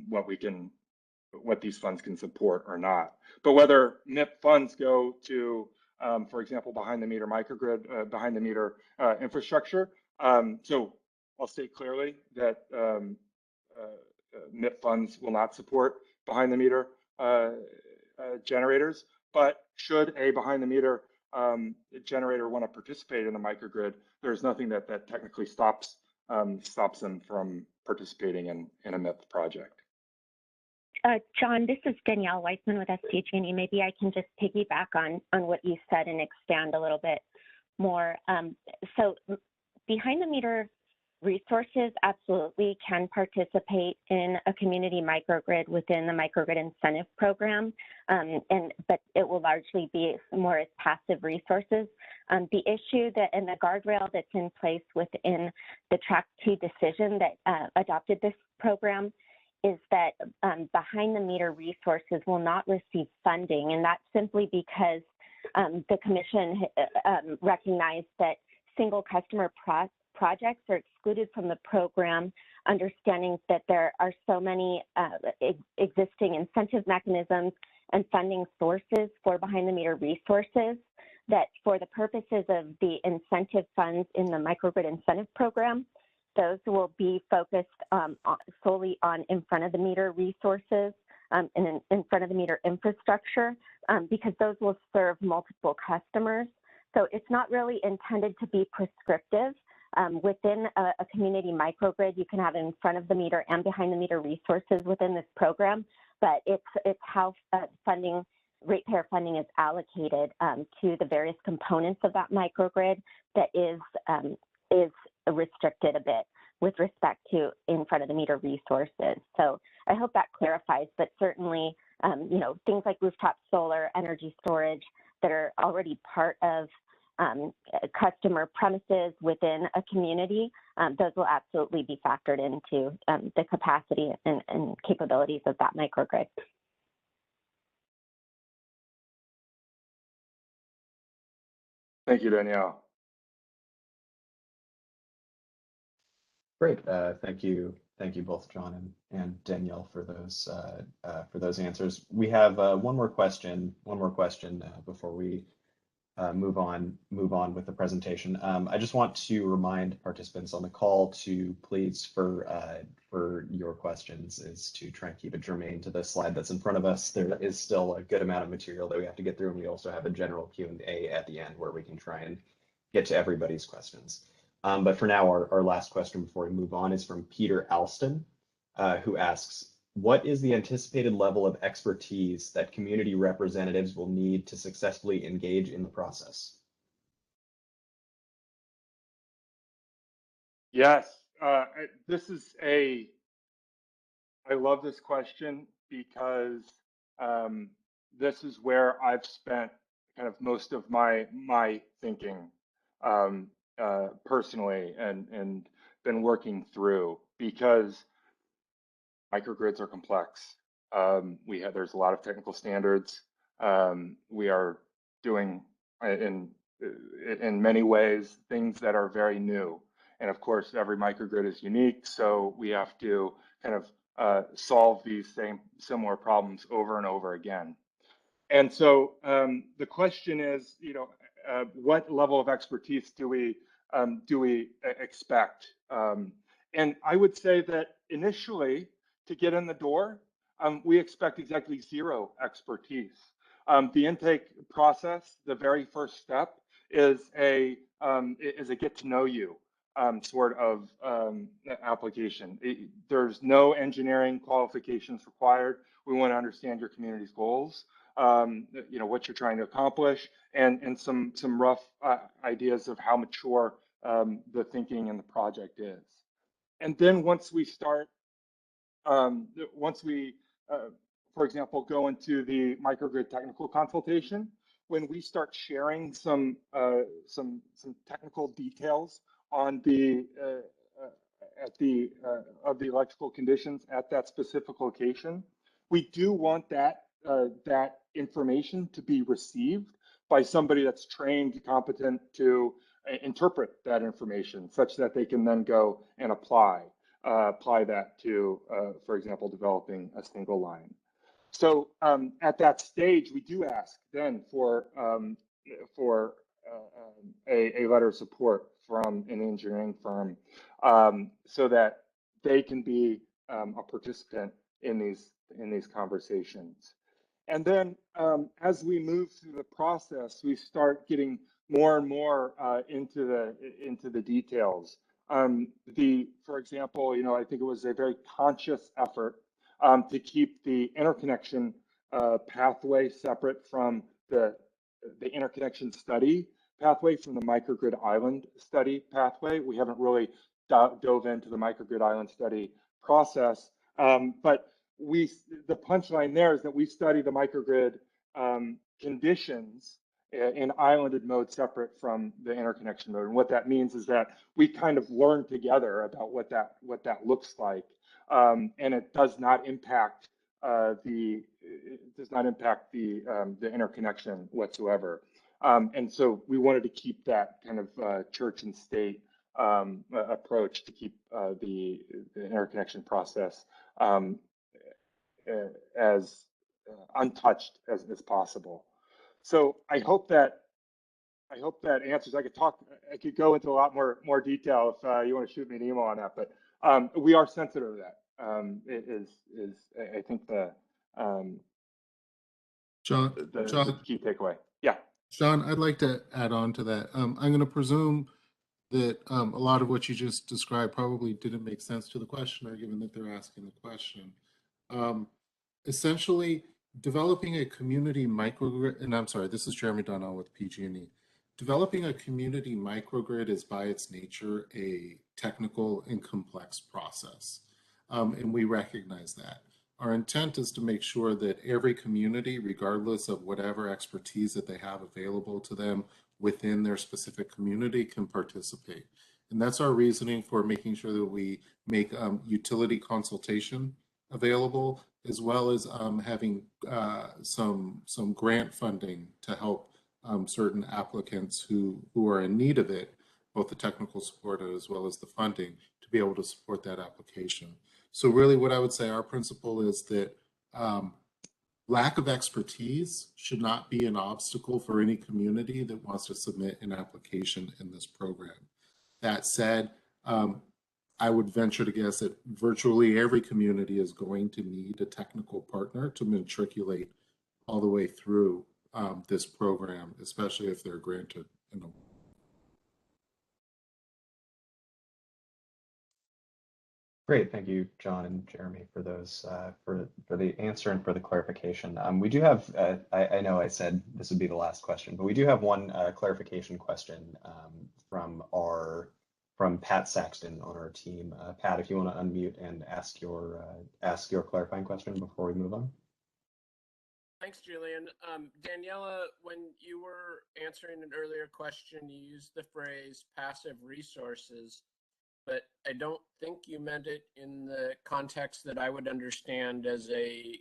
what these funds can support or not. But whether MIP funds go to, for example, behind the meter microgrid, behind the meter infrastructure. So I'll state clearly that MIP funds will not support behind the meter generators, but should a behind the meter generator want to participate in the microgrid, there's nothing that technically stops them from participating in a MIP project. John, this is Danielle Weissman with SDG&E. Maybe I can just piggyback on what you said and expand a little bit more. So behind the meter resources absolutely can participate in a community microgrid within the microgrid incentive program, but it will largely be more as passive resources. The issue that and the guardrail that's in place within the Track 2 decision that adopted this program is that behind the meter resources will not receive funding, and that's simply because the Commission recognized that single customer projects are excluded from the program, understanding that there are so many existing incentive mechanisms and funding sources for behind the meter resources that for the purposes of the incentive funds in the microgrid incentive program, those will be focused solely on in front of the meter resources and in front of the meter infrastructure because those will serve multiple customers. So it's not really intended to be prescriptive. Within a community microgrid, you can have in front of the meter and behind the meter resources within this program, but it's how funding, ratepayer funding is allocated to the various components of that microgrid that is restricted a bit with respect to in front of the meter resources. So I hope that clarifies, but certainly, you know, things like rooftop solar, energy storage that are already part of customer premises within a community, those will absolutely be factored into the capacity and capabilities of that microgrid. Thank you, Danielle. Great. Thank you both, John and Danielle for those answers. We have one more question before we move on with the presentation. I just want to remind participants on the call to please, for your questions, is to try and keep it germane to the slide that's in front of us. There is still a good amount of material that we have to get through, and we also have a general Q&A at the end where we can try and get to everybody's questions. But for now, our last question before we move on is from Peter Alston, who asks, what is the anticipated level of expertise that community representatives will need to successfully engage in the process? Yes, I love this question because this is where I've spent kind of most of my thinking personally and been working through, because microgrids are complex. There's a lot of technical standards. We are doing in many ways things that are very new, and of course every microgrid is unique. So we have to kind of solve these similar problems over and over again. And so the question is, you know, what level of expertise do we expect? And I would say that initially, to get in the door, we expect exactly zero expertise. The intake process, the very first step, is a get to know you sort of application. There's no engineering qualifications required. We want to understand your community's goals, you know, what you're trying to accomplish, and some rough ideas of how mature the thinking in the project is. And then once we start, for example, go into the microgrid technical consultation, when we start sharing some technical details on the electrical conditions at that specific location, we do want that information to be received by somebody that's trained, competent to interpret that information, such that they can then go and apply that to, for example, developing a single line. So at that stage, we do ask then for a letter of support from an engineering firm, so that they can be a participant in these conversations. And then as we move through the process, we start getting more and more into the details. For example, I think it was a very conscious effort to keep the interconnection pathway separate from the interconnection study pathway from the microgrid island study pathway. We haven't really dove into the microgrid island study process, but the punchline there is that we study the microgrid conditions in islanded mode separate from the interconnection mode. And what that means is that we kind of learn together about what that looks like, and it does not impact the interconnection whatsoever. And so we wanted to keep that kind of church and state approach to keep the interconnection process as untouched as possible. So I hope that answers. I could go into a lot more detail if you want to shoot me an email on that, but we are sensitive to that. It is I think the John, key takeaway. Yeah. John, I'd like to add on to that. I'm going to presume that a lot of what you just described probably didn't make sense to the questioner, given that they're asking the question. Essentially, developing a community microgrid, and I'm sorry, this is Jeremy Donnell with PG&E. Developing a community microgrid is by its nature a technical and complex process, and we recognize that. Our intent is to make sure that every community, regardless of whatever expertise that they have available to them within their specific community, can participate. And that's our reasoning for making sure that we make utility consultation available, as well as having some grant funding to help certain applicants who are in need of it, both the technical support as well as the funding, to be able to support that application. So really what I would say, our principle is that lack of expertise should not be an obstacle for any community that wants to submit an application in this program. That said, I would venture to guess that virtually every community is going to need a technical partner to matriculate all the way through this program, especially if they're granted an award. Great, thank you, John and Jeremy, for those for the answer and for the clarification. We do have, I know I said this would be the last question, but we do have one clarification question from Pat Saxton on our team. Pat, if you want to unmute and ask your clarifying question before we move on. Thanks, Julian. Daniela, when you were answering an earlier question, you used the phrase passive resources, but I don't think you meant it in the context that I would understand as a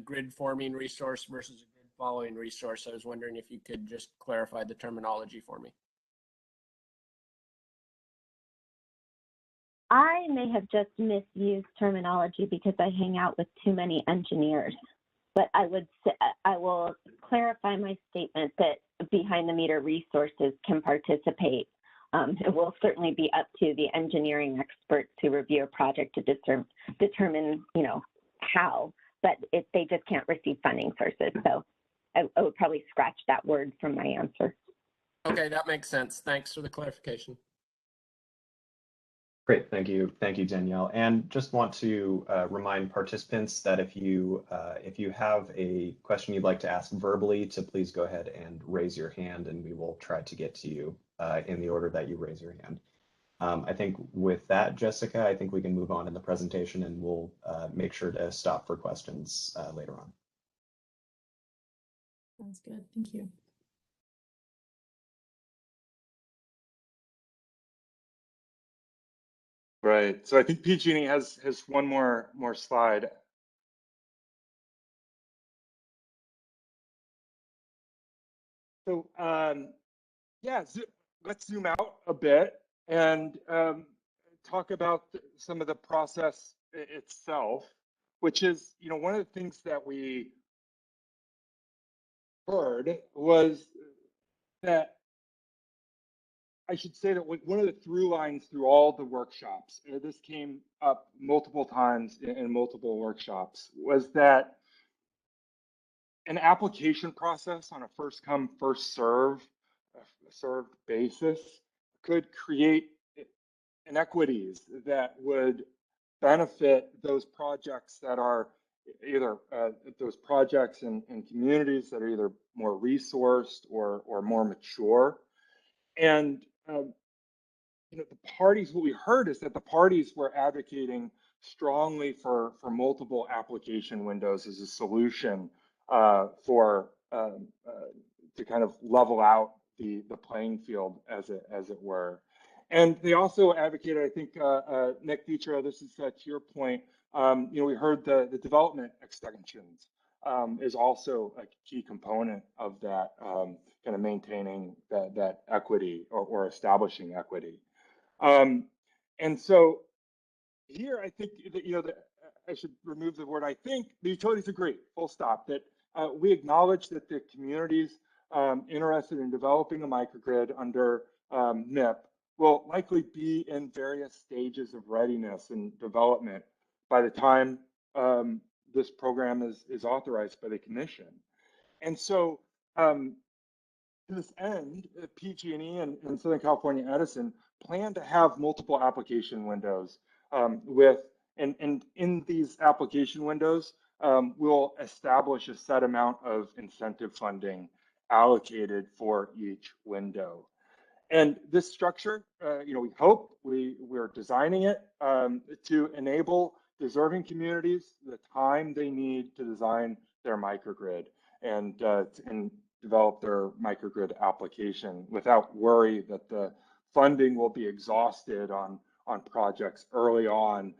grid forming resource versus a grid following resource. I was wondering if you could just clarify the terminology for me. I may have just misused terminology because I hang out with too many engineers, but I will clarify my statement that behind the meter resources can participate. It will certainly be up to the engineering experts to review a project to determine, how, but they just can't receive funding sources. So I would probably scratch that word from my answer. Okay, that makes sense. Thanks for the clarification. Great, thank you, Danielle. And just want to remind participants that if you have a question you'd like to ask verbally, to please go ahead and raise your hand, and we will try to get to you in the order that you raise your hand. I think with that, Jessica, I think we can move on in the presentation, and we'll make sure to stop for questions later on. Sounds good. Thank you. Right. So I think PG&E has one more slide. So yeah, let's zoom out a bit and talk about some of the process itself, which is, one of the things that we heard was that, I should say that one of the through lines through all the workshops, this came up multiple times in multiple workshops, was that an application process on a first come, first served basis could create inequities that would benefit those projects that are either those projects in communities that are either more resourced or more mature. And you know, the parties, what we heard is that the parties were advocating strongly for multiple application windows as a solution to kind of level out the playing field, as it were. And they also advocated, I think, Nick Dietra, this is to your point, you know, we heard the development extensions is also a key component of that, kind of maintaining that equity or establishing equity. And so here, I think that, you know, I should remove the word I think. The utilities agree, full stop, that we acknowledge that the communities interested in developing a microgrid under MIP will likely be in various stages of readiness and development by the time this program is authorized by the commission. And so to this end, PG&E and Southern California Edison plan to have multiple application windows and in these application windows, we'll establish a set amount of incentive funding allocated for each window. And this structure, you know, we hope we're designing it to enable deserving communities the time they need to design their microgrid and develop their microgrid application without worry that the funding will be exhausted on projects early on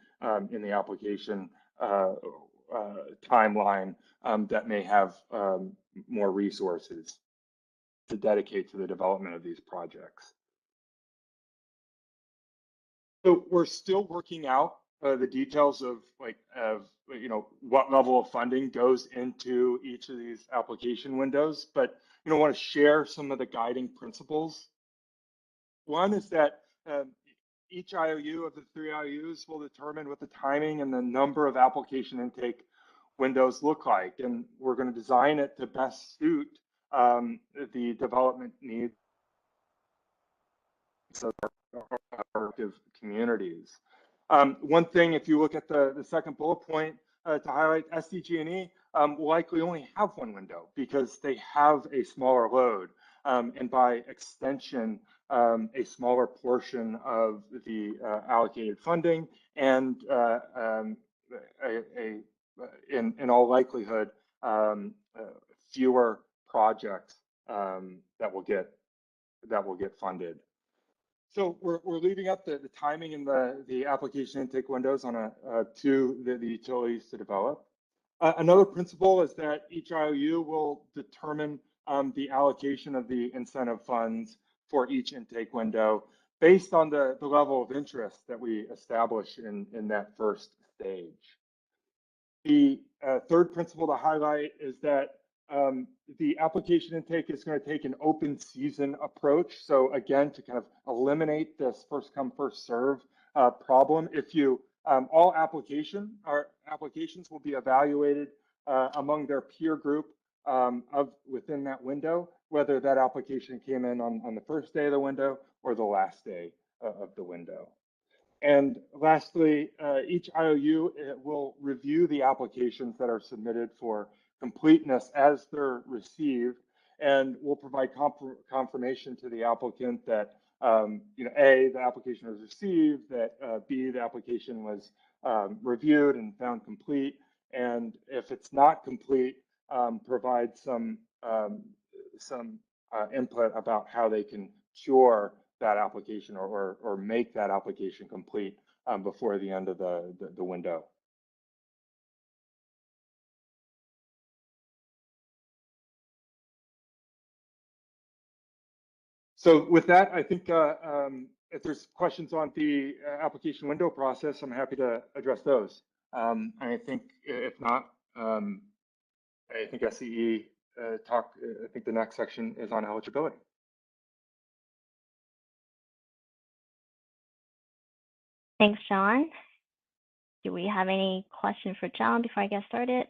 in the application timeline that may have more resources to dedicate to the development of these projects. So we're still working out the details of you know, what level of funding goes into each of these application windows, but you know, want to share some of the guiding principles. One is that each IOU of the 3 IOUs will determine what the timing and the number of application intake windows look like, and we're going to design it to best suit the development needs of our communities. One thing, if you look at the second bullet point to highlight, SDG&E will likely only have one window because they have a smaller load, and by extension, a smaller portion of the allocated funding, and in all likelihood, fewer projects that will get funded. So we're leaving up the timing and the application intake windows on to the utilities to develop. Another principle is that each IOU will determine the allocation of the incentive funds for each intake window based on the level of interest that we establish in that first stage. The third principle to highlight is that the application intake is going to take an open season approach. So again, to kind of eliminate this first come, first serve problem, if you all applications will be evaluated among their peer group within that window, whether that application came in on the first day of the window or the last day of the window. And lastly, each IOU will review the applications that are submitted for completeness as they're received, and will provide confirmation to the applicant that you know, A, the application was received, that B, the application was reviewed and found complete, and if it's not complete, provide some input about how they can cure that application or make that application complete before the end of the window. So with that, I think if there's questions on the application window process, I'm happy to address those. I think if not, I think SCE I think the next section is on eligibility. Thanks, John. Do we have any questions for John before I get started?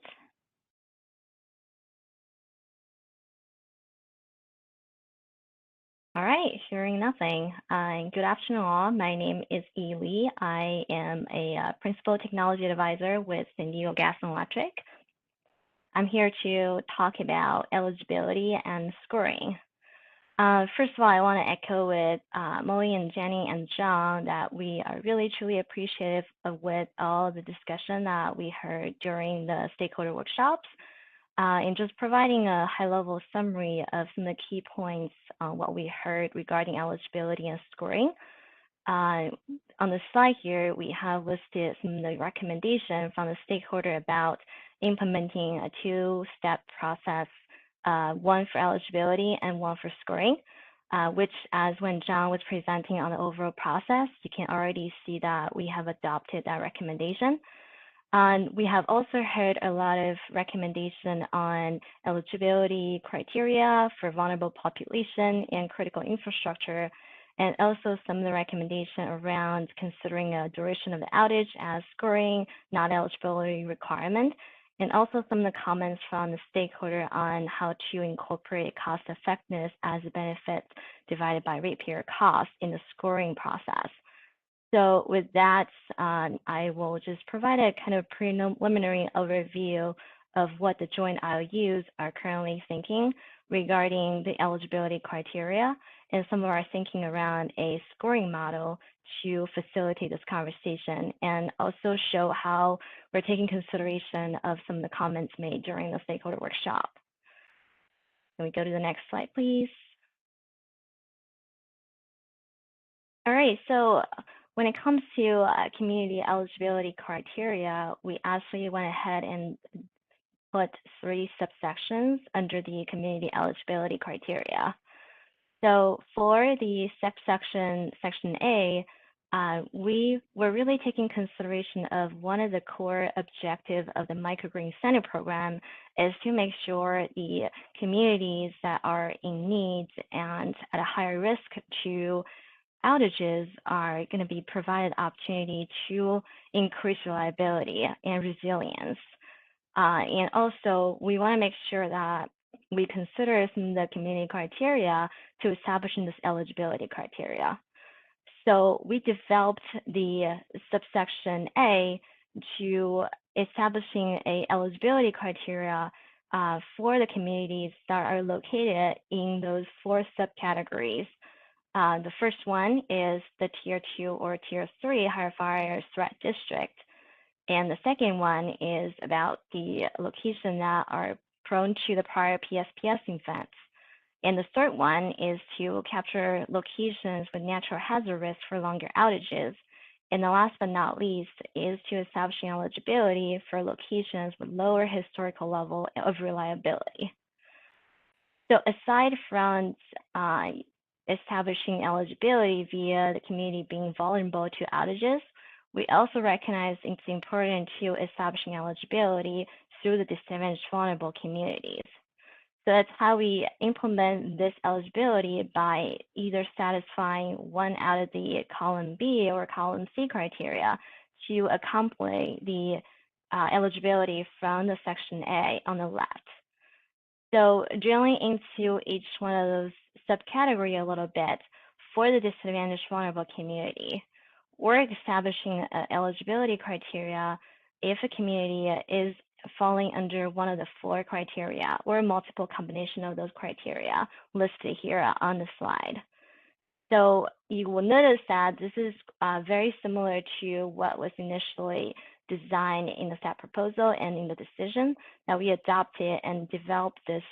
All right, hearing nothing. Good afternoon, all. My name is Ely. I am a Principal Technology Advisor with San Diego Gas and Electric. I'm here to talk about eligibility and scoring. First of all, I want to echo with Molly and Jenny and John that we are really truly appreciative of with all the discussion that we heard during the stakeholder workshops. And just providing a high-level summary of some of the key points on what we heard regarding eligibility and scoring. On the slide here, we have listed some of the recommendations from the stakeholder about implementing a two-step process, one for eligibility and one for scoring, which, as when John was presenting on the overall process, you can already see that we have adopted that recommendation. We have also heard a lot of recommendation on eligibility criteria for vulnerable population and critical infrastructure, and also some of the recommendation around considering a duration of the outage as scoring, not eligibility requirement, and also some of the comments from the stakeholder on how to incorporate cost effectiveness as a benefit divided by ratepayer cost in the scoring process. So with that, I will just provide a kind of preliminary overview of what the joint IOUs are currently thinking regarding the eligibility criteria and some of our thinking around a scoring model to facilitate this conversation, and also show how we're taking consideration of some of the comments made during the stakeholder workshop. Can we go to the next slide, please? All right, so when it comes to community eligibility criteria, we actually went ahead and put 3 subsections under the community eligibility criteria. So for the subsection, section A, we were really taking consideration of one of the core objectives of the Microgrid Center program is to make sure the communities that are in need and at a higher risk to outages are going to be provided opportunity to increase reliability and resilience. And also, we want to make sure that we consider some of the community criteria to establishing this eligibility criteria. So we developed the subsection A to establishing a eligibility criteria for the communities that are located in those 4 subcategories. The first one is the Tier 2 or Tier 3 higher fire threat district. And the second one is about the location that are prone to the prior PSPS events. And the third one is to capture locations with natural hazard risk for longer outages. And the last but not least is to establishing eligibility for locations with lower historical level of reliability. So aside from establishing eligibility via the community being vulnerable to outages, we also recognize it's important to establishing eligibility through the disadvantaged vulnerable communities. So that's how we implement this eligibility by either satisfying one out of the column B or column C criteria to accompany the eligibility from the section A on the left. So drilling into each one of those subcategory a little bit, for the disadvantaged vulnerable community, we're establishing eligibility criteria if a community is falling under one of the 4 criteria or multiple combination of those criteria listed here on the slide. So you will notice that this is very similar to what was initially designed in the staff proposal and in the decision that we adopted and developed this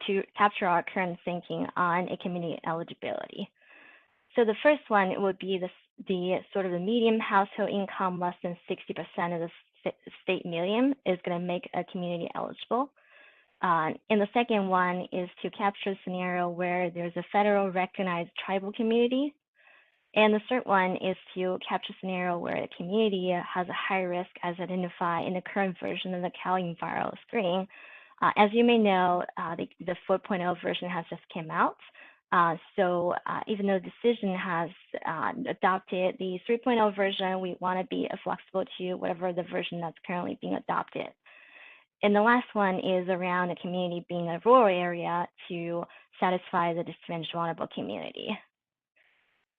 to capture our current thinking on a community eligibility. So the first one would be the sort of the medium household income less than 60% of the state median is going to make a community eligible. And the second one is to capture a scenario where there's a federal recognized tribal community. And the third one is to capture a scenario where the community has a high risk as identified in the current version of the Cal Enviro screening. As you may know, the 4.0 version has just came out. So even though the decision has adopted the 3.0 version, we want to be flexible to whatever the version that's currently being adopted. And the last one is around a community being a rural area to satisfy the disadvantaged vulnerable community.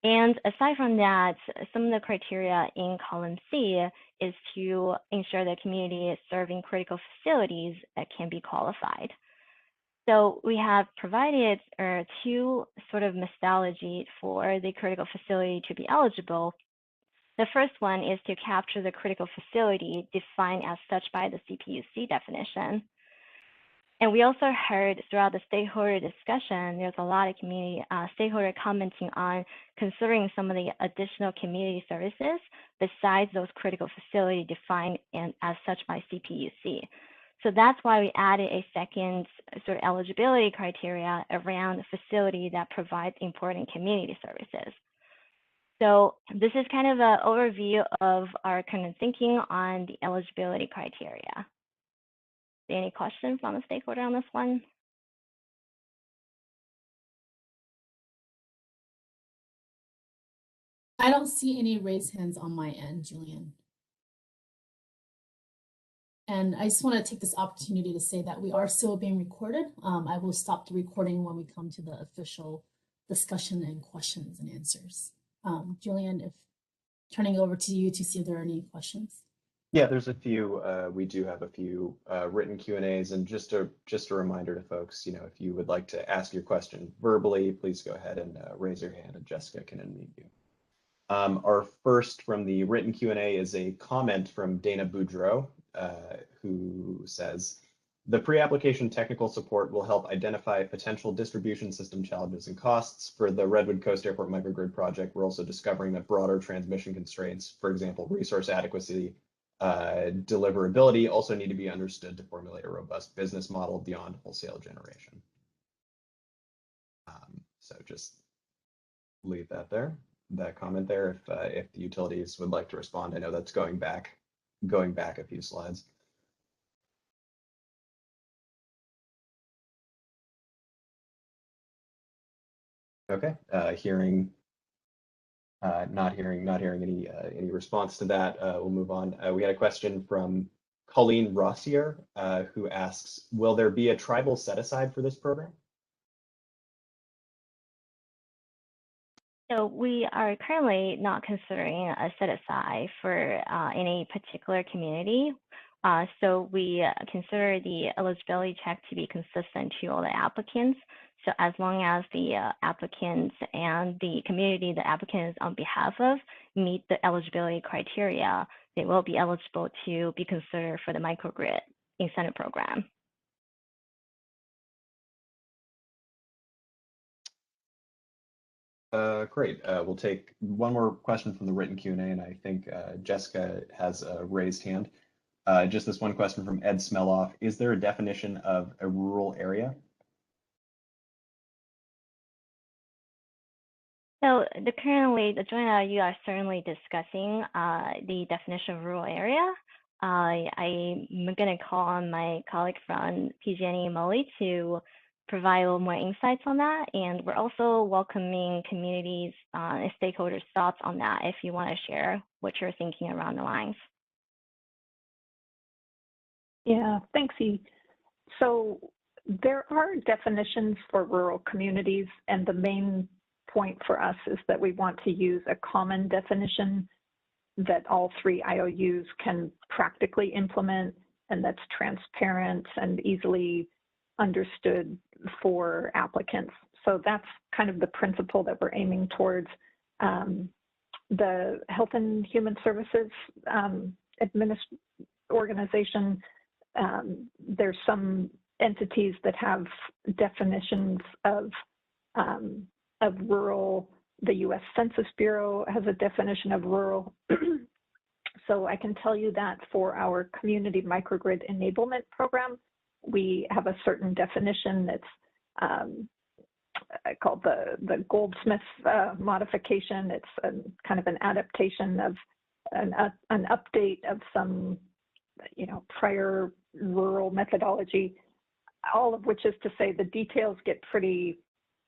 And aside from that, some of the criteria in column C is to ensure the community is serving critical facilities that can be qualified. So we have provided two sort of methodology for the critical facility to be eligible. The first one is to capture the critical facility defined as such by the CPUC definition. And we also heard throughout the stakeholder discussion, there's a lot of community stakeholder commenting on considering some of the additional community services besides those critical facility defined as such by CPUC. So that's why we added a second sort of eligibility criteria around a facility that provides important community services. So this is kind of an overview of our kind of thinking on the eligibility criteria. Any questions on the stakeholder on this one? I don't see any raised hands on my end, Julian. And I just want to take this opportunity to say that we are still being recorded. I will stop the recording when we come to the official discussion and questions and answers. Julian, if turning over to you to see if there are any questions. Yeah, there's a few. We do have a few written Q&As, and just a reminder to folks, if you would like to ask your question verbally, please go ahead and raise your hand, and Jessica can unmute you. Our first from the written Q&A is a comment from Dana Boudreau, who says, the pre-application technical support will help identify potential distribution system challenges and costs. For the Redwood Coast Airport microgrid project, we're also discovering that broader transmission constraints, for example, resource adequacy, deliverability, also need to be understood to formulate a robust business model beyond wholesale generation. So just leave that there, that comment there. If the utilities would like to respond, I know that's going back a few slides. Okay, not hearing any response to that. We'll move on. We had a question from Colleen Rossier, who asks, will there be a tribal set aside for this program? So we are currently not considering a set aside for any particular community. So we consider the eligibility check to be consistent to all the applicants. So as long as the applicants and the community the applicant is on behalf of meet the eligibility criteria, they will be eligible to be considered for the microgrid incentive program. Great. We'll take one more question from the written Q&A, and I think Jessica has a raised hand. Just this one question from Ed Smeloff. Is there a definition of a rural area? So currently, the joint IU are certainly discussing the definition of rural area. I'm going to call on my colleague from PG&E Molly to provide a little more insights on that. And we're also welcoming communities and stakeholders' thoughts on that if you want to share what you're thinking around the lines. Yeah, thanks, E. So there are definitions for rural communities, and the main point for us is that we want to use a common definition that all three IOUs can practically implement, and that's transparent and easily understood for applicants. So that's kind of the principle that we're aiming towards. The Health and Human Services organization, there's some entities that have definitions of rural. The U.S. Census Bureau has a definition of rural. So I can tell you that for our community microgrid enablement program, we have a certain definition that's called the Goldsmith modification. It's kind of an adaptation of an update of some prior rural methodology, all of which is to say the details get pretty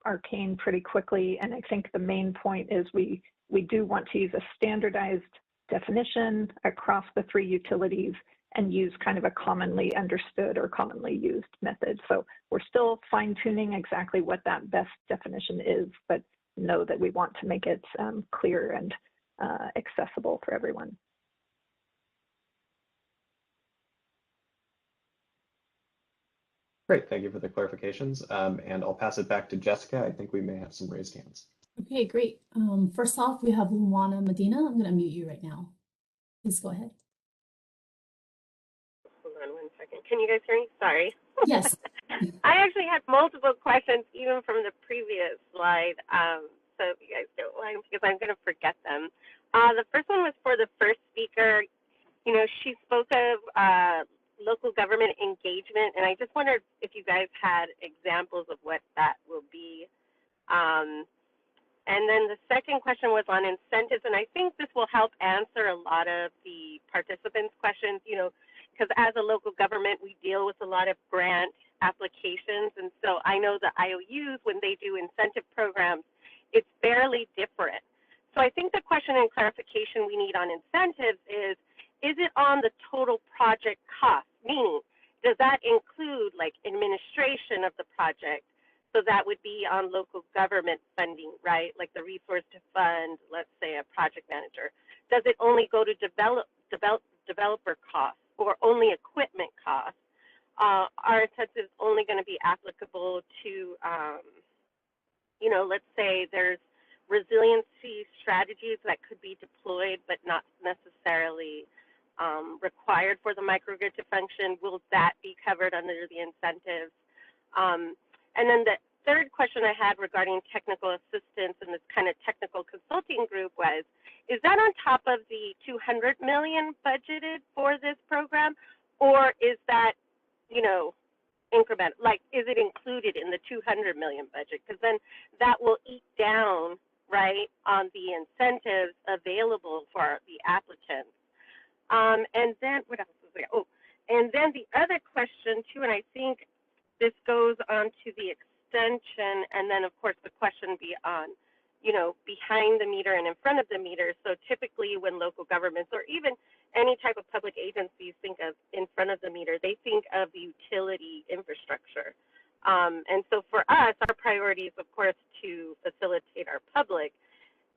arcane pretty quickly. And I think the main point is we do want to use a standardized definition across the three utilities and use kind of a commonly understood or commonly used method. So we're still fine tuning exactly what that best definition is, but know that we want to make it clear and accessible for everyone. Great, thank you for the clarifications. And I'll pass it back to Jessica. I think we may have some raised hands. Okay, great. First off, we have Luana Medina. I'm going to mute you right now. Please go ahead. Hold on 1 second. Can you guys hear me? Sorry. Yes. I actually had multiple questions even from the previous slide. So if you guys don't mind, because I'm going to forget them. The first one was for the first speaker. You know, she spoke of local government engagement, and I just wondered if you guys had examples of what that will be. And then the second question was on incentives, and I think this will help answer a lot of the participants' questions, you know, because as a local government, we deal with a lot of grant applications, and so I know the IOUs, when they do incentive programs, it's fairly different. So I think the question and clarification we need on incentives is it on the total project cost? Meaning, does that include like administration of the project? So that would be on local government funding, right? Like the resource to fund, let's say, a project manager. Does it only go to developer costs or only equipment costs? Are incentives only going to be applicable to, you know, let's say there's resiliency strategies that could be deployed but not necessarily required for the microgrid to function? Will that be covered under the incentives? And then the third question I had regarding technical assistance and this kind of technical consulting group was, is that on top of the $200 million budgeted for this program, or is that, you know, increment? Like, is it included in the $200 million budget? Because then that will eat down, right, on the incentives available for the applicants. And then what else was there? Oh, and then the other question too, and I think this goes on to the extension, and then of course the question be on, you know, behind the meter and in front of the meter. So typically when local governments or even any type of public agencies think of in front of the meter, they think of the utility infrastructure. And so for us, our priority is of course to facilitate our public.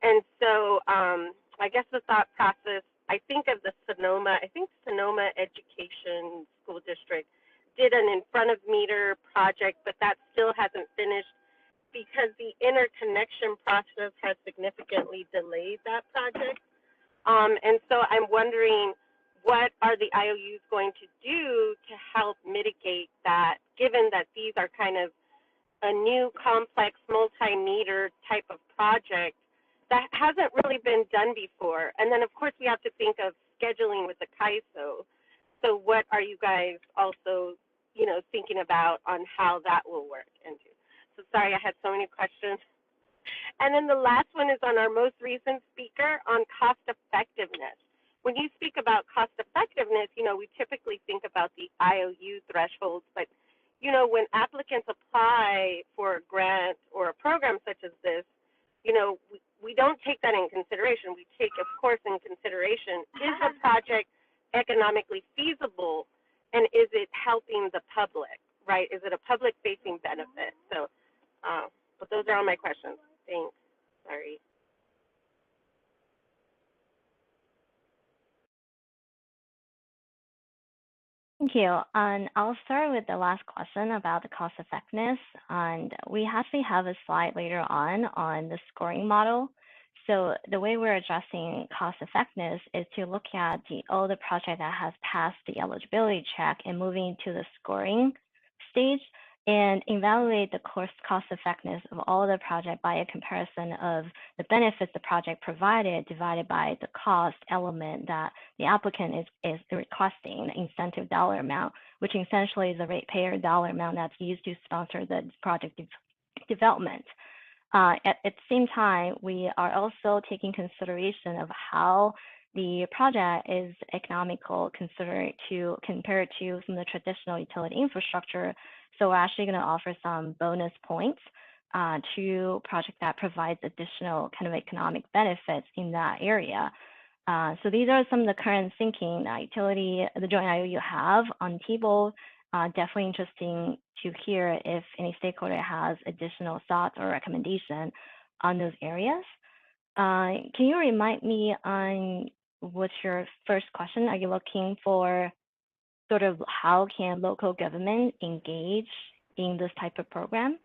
And so I guess the thought process, I think of the Sonoma Education School District did an in front of meter project, but that still hasn't finished because the interconnection process has significantly delayed that project. And so I'm wondering, what are the IOUs going to do to help mitigate that, given that these are kind of a new complex multi-meter type of project that hasn't really been done before? And then of course we have to think of scheduling with the CAISO. So what are you guys also, you know, thinking about on how that will work into? So sorry, I had so many questions. And then the last one is on our most recent speaker on cost effectiveness. When you speak about cost effectiveness, you know, we typically think about the IOU thresholds, but, you know, when applicants apply for a grant or a program such as this, you know, we don't take that in consideration. We take, of course, in consideration, is the project economically feasible, and is it helping the public, right? Is it a public-facing benefit? So, but those are all my questions. Thanks. Sorry. Thank you. And I'll start with the last question about the cost effectiveness. And we actually have a slide later on the scoring model. So the way we're addressing cost effectiveness is to look at all the project that has passed the eligibility check and moving to the scoring stage and evaluate the cost effectiveness of all the project by a comparison of the benefits the project provided divided by the cost element that the applicant is requesting, the incentive dollar amount, which essentially is the ratepayer dollar amount that's used to sponsor the project development. At the same time, we are also taking consideration of how the project is economical compared to some of the traditional utility infrastructure. So we're actually going to offer some bonus points to project that provides additional kind of economic benefits in that area. So these are some of the current thinking that utility, the joint IOU have on table. Definitely interesting to hear if any stakeholder has additional thoughts or recommendation on those areas. Can you remind me on what's your first question? Are you looking for sort of how can local government engage in this type of program?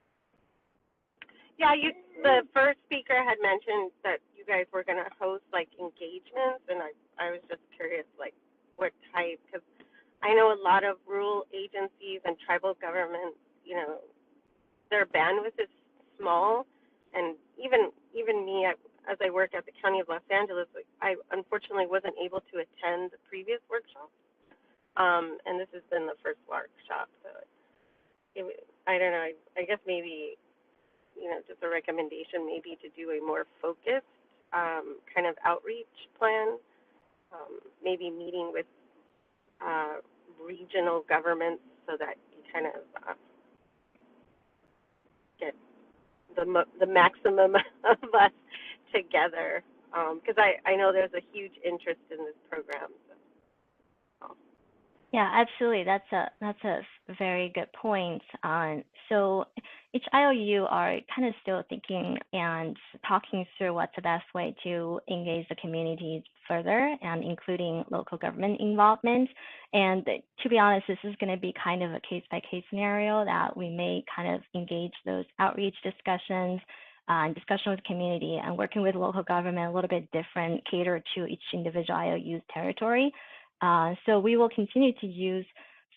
Yeah, the first speaker had mentioned that you guys were going to host like engagements, and I was just curious, like what type, because I know a lot of rural agencies and tribal governments, you know, their bandwidth is small, and even me, as I work at the County of Los Angeles, I unfortunately wasn't able to attend the previous workshop, and this has been the first workshop, so I don't know. I guess maybe, you know, just a recommendation maybe to do a more focused kind of outreach plan, maybe meeting with regional governments so that you kind of get the maximum of us together, because I know there's a huge interest in this program. So. Yeah, absolutely. That's a very good point. So each IOU are kind of still thinking and talking through what's the best way to engage the communities further, and including local government involvement. And to be honest, this is going to be kind of a case-by-case scenario that we may kind of engage those outreach discussions and discussion with community, and working with local government a little bit different, cater to each individual IOU's territory. So we will continue to use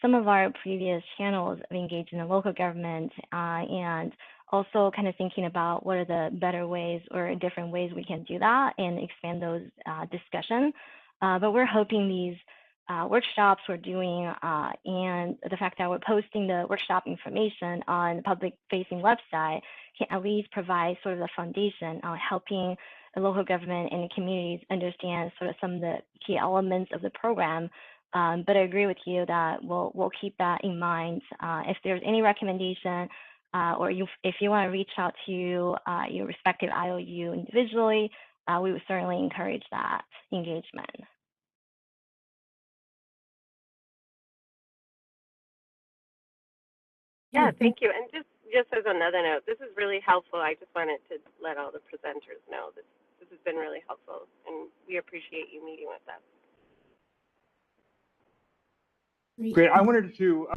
some of our previous channels of engaging the local government, and also kind of thinking about what are the better ways or different ways we can do that and expand those discussions. But we're hoping these workshops we're doing and the fact that we're posting the workshop information on the public-facing website can at least provide sort of the foundation on helping the local government and the communities understand sort of some of the key elements of the program. But I agree with you that we'll keep that in mind. If there's any recommendation, or if you want to reach out to your respective IOU individually, we would certainly encourage that engagement. Yeah, thank you. And just as another note, this is really helpful. I just wanted to let all the presenters know that this has been really helpful, and we appreciate you meeting with us. Great. I wanted to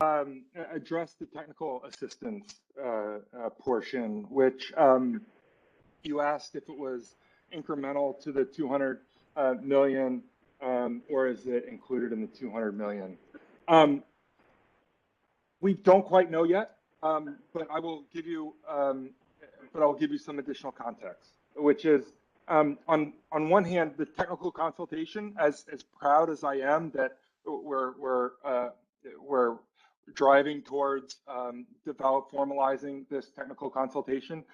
address the technical assistance portion, which you asked if it was incremental to the 200 million, or is it included in the 200 million? We don't quite know yet, but I will give you, some additional context, which is on one hand, the technical consultation. As proud as I am that we're driving towards formalizing this technical consultation,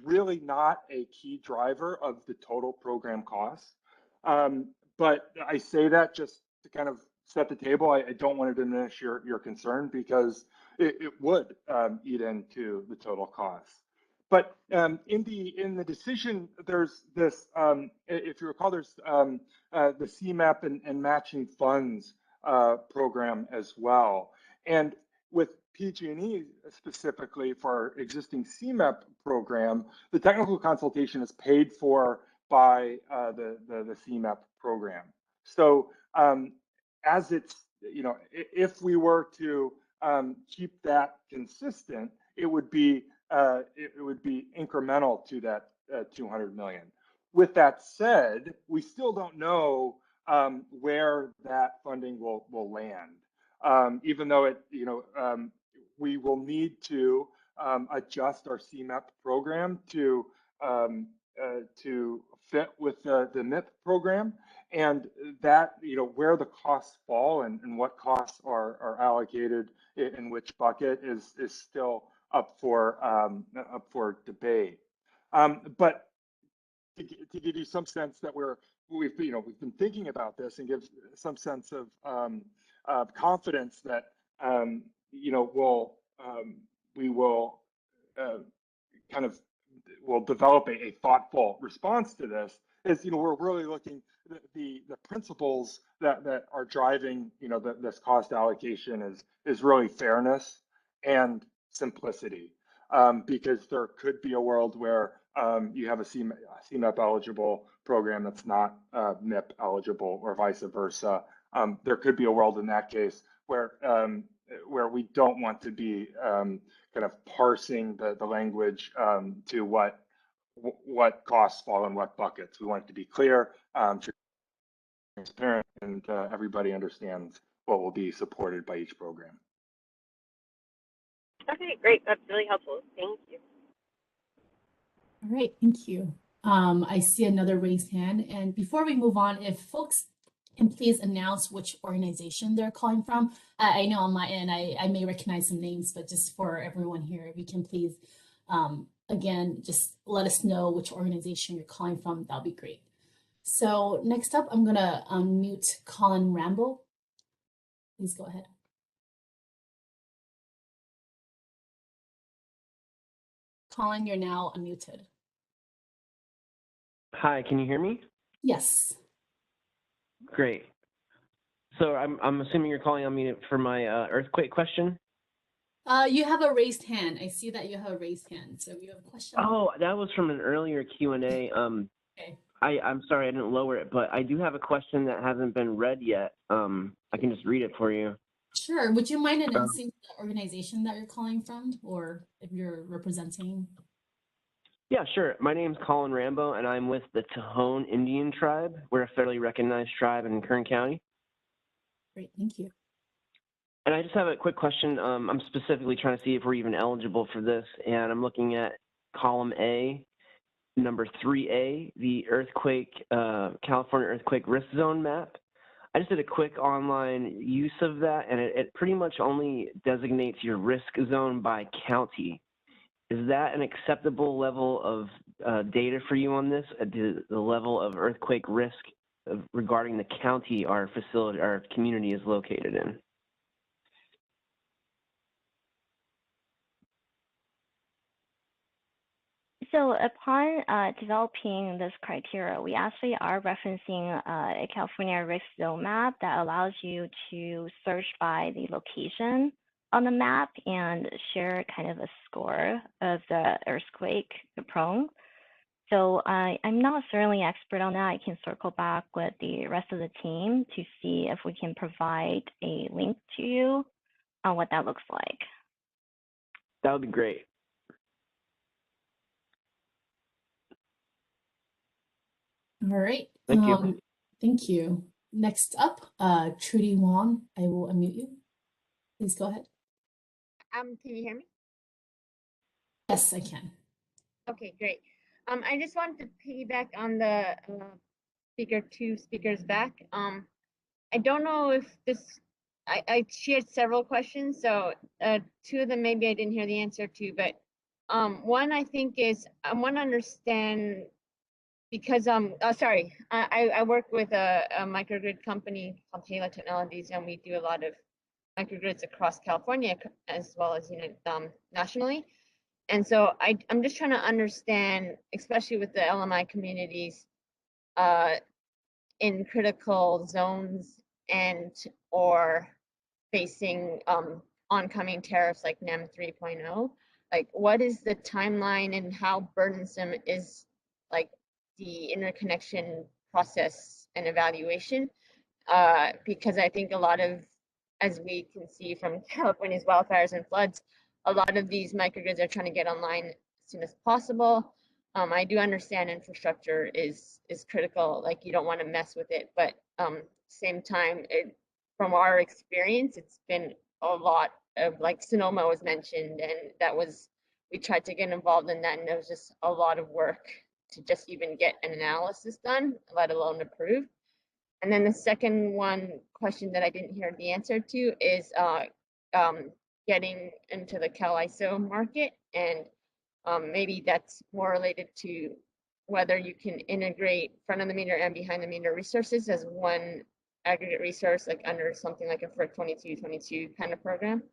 really not a key driver of the total program costs. But I say that just to kind of set the table. I don't want to diminish your concern, because it would eat into the total costs. But in the decision, there's this, if you recall, there's the Cmap and matching funds program as well. And with PG&E specifically for our existing Cmap program, the technical consultation is paid for by the Cmap program. So as it's, you know, if we were to keep that consistent, it would be incremental to that 200 million. With that said, we still don't know where that funding will land, even though it, you know, we will need to adjust our Cmap program to fit with the MIP program, and that, you know, where the costs fall and what costs are allocated in which bucket is still up for debate. But to give you some sense that we've been thinking about this, and give some sense of confidence that you know we will kind of will develop a thoughtful response to this, is, we're really looking, the principles that are driving, this cost allocation is really fairness and simplicity. Because there could be a world where you have a CMAP eligible program that's not MIP eligible, or vice versa. There could be a world in that case where we don't want to be kind of parsing the language to what costs fall in what buckets. We want it to be clear, transparent, and everybody understands what will be supported by each program. Okay, great. That's really helpful. Thank you. All right, thank you. I see another raised hand. And before we move on, if folks can please announce which organization they're calling from. I know on my end, I may recognize some names, but just for everyone here, if you can please, again, just let us know which organization you're calling from. That'll be great. So next up, I'm gonna unmute Colin Rambo. Please go ahead. Colin, you're now unmuted. Hi, can you hear me? Yes. Great. So I'm assuming you're calling on me for my earthquake question? You have a raised hand. I see that you have a raised hand. So if you have a question. Oh, that was from an earlier Q&A. Okay. I'm sorry I didn't lower it, but I do have a question that hasn't been read yet. I can just read it for you. Sure. Would you mind announcing the organization that you're calling from, or if you're representing? Yeah, sure. My name's Colin Rambo, and I'm with the Tohono Indian tribe. We're a federally recognized tribe in Kern County. Great, thank you. And I just have a quick question. I'm specifically trying to see if we're even eligible for this, and I'm looking at column A, number 3A, the California earthquake risk zone map. I just did a quick online use of that, and it pretty much only designates your risk zone by county. Is that an acceptable level of data for you on this? The level of earthquake risk regarding the county our community is located in? So upon developing this criteria, we actually are referencing a California risk zone map that allows you to search by the location on the map and share kind of a score of the earthquake prone. So I'm not certainly expert on that. I can circle back with the rest of the team to see if we can provide a link to you on what that looks like. That would be great. All right. Thank you. Thank you. Next up, Trudy Wong. I will unmute you. Please go ahead. Can you hear me? Yes, I can. Okay, great. I just wanted to piggyback on the two speakers back. I don't know if this, I shared several questions, so two of them maybe I didn't hear the answer to, but one I think is, I want to understand, because I work with a microgrid company called Halo Technologies, and we do a lot of microgrids across California as well as nationally. And so I'm just trying to understand, especially with the LMI communities in critical zones and or facing oncoming tariffs like NEM 3.0, like what is the timeline and how burdensome is like the interconnection process and evaluation? Because I think a lot of, as we can see from California's wildfires and floods, a lot of these microgrids are trying to get online as soon as possible. I do understand infrastructure is critical, like you don't want to mess with it, but same time, from our experience, it's been a lot of, like Sonoma was mentioned, and we tried to get involved in that, and it was just a lot of work to just even get an analysis done, let alone approved. And then the second question that I didn't hear the answer to is getting into the CalISO market, and maybe that's more related to whether you can integrate front of the meter and behind the meter resources as one aggregate resource, like under something like a FERC 2222 kind of program.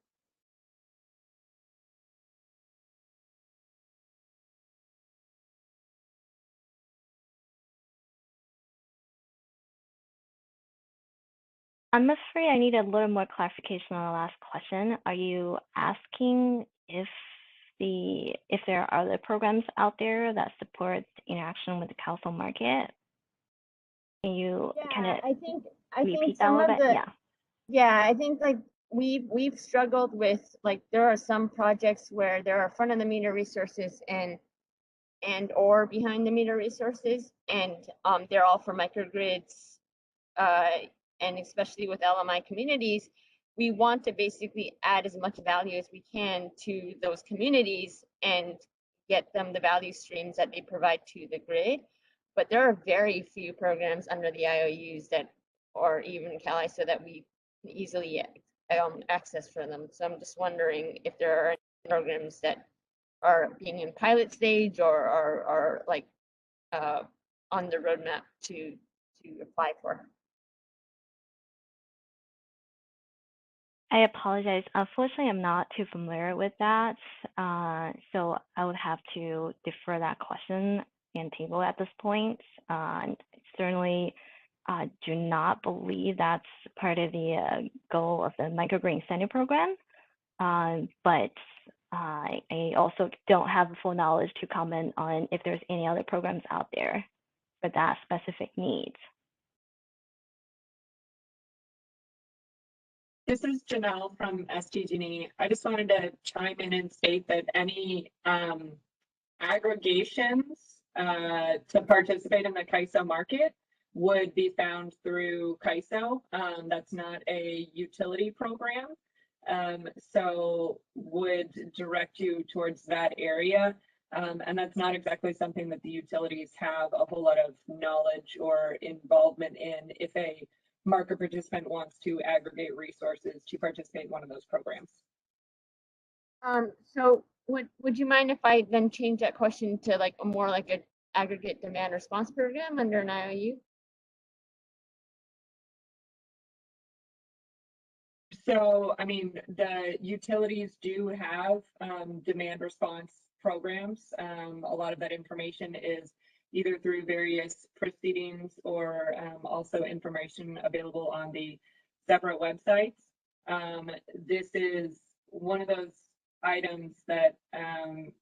I'm afraid I need a little more clarification on the last question. Are you asking if there are other programs out there that support interaction with the council market? Can you kind of I think repeat that a some little of bit? the, Yeah. yeah, I think like we've struggled with, like, there are some projects where there are front of the meter resources and or behind the meter resources, and they're all for microgrids, and especially with LMI communities, we want to basically add as much value as we can to those communities and get them the value streams that they provide to the grid. But there are very few programs under the IOUs that, or even CalISO, that we can easily access for them. So I'm just wondering if there are any programs that are being in pilot stage or are like on the roadmap to apply for. I apologize. Unfortunately, I'm not too familiar with that. So I would have to defer that question and table at this point. Certainly do not believe that's part of the goal of the Microgrid Incentive Program. But I also don't have the full knowledge to comment on if there's any other programs out there for that specific needs. This is Janelle from SDG&E. I just wanted to chime in and state that any aggregations to participate in the CAISO market would be found through CAISO. That's not a utility program. So would direct you towards that area. And that's not exactly something that the utilities have a whole lot of knowledge or involvement in if a market participant wants to aggregate resources to participate in one of those programs. So would you mind if I then change that question to like a more like an aggregate demand response program under an IOU? So, I mean, the utilities do have demand response programs. A lot of that information is either through various proceedings or also information available on the separate websites. This is one of those items that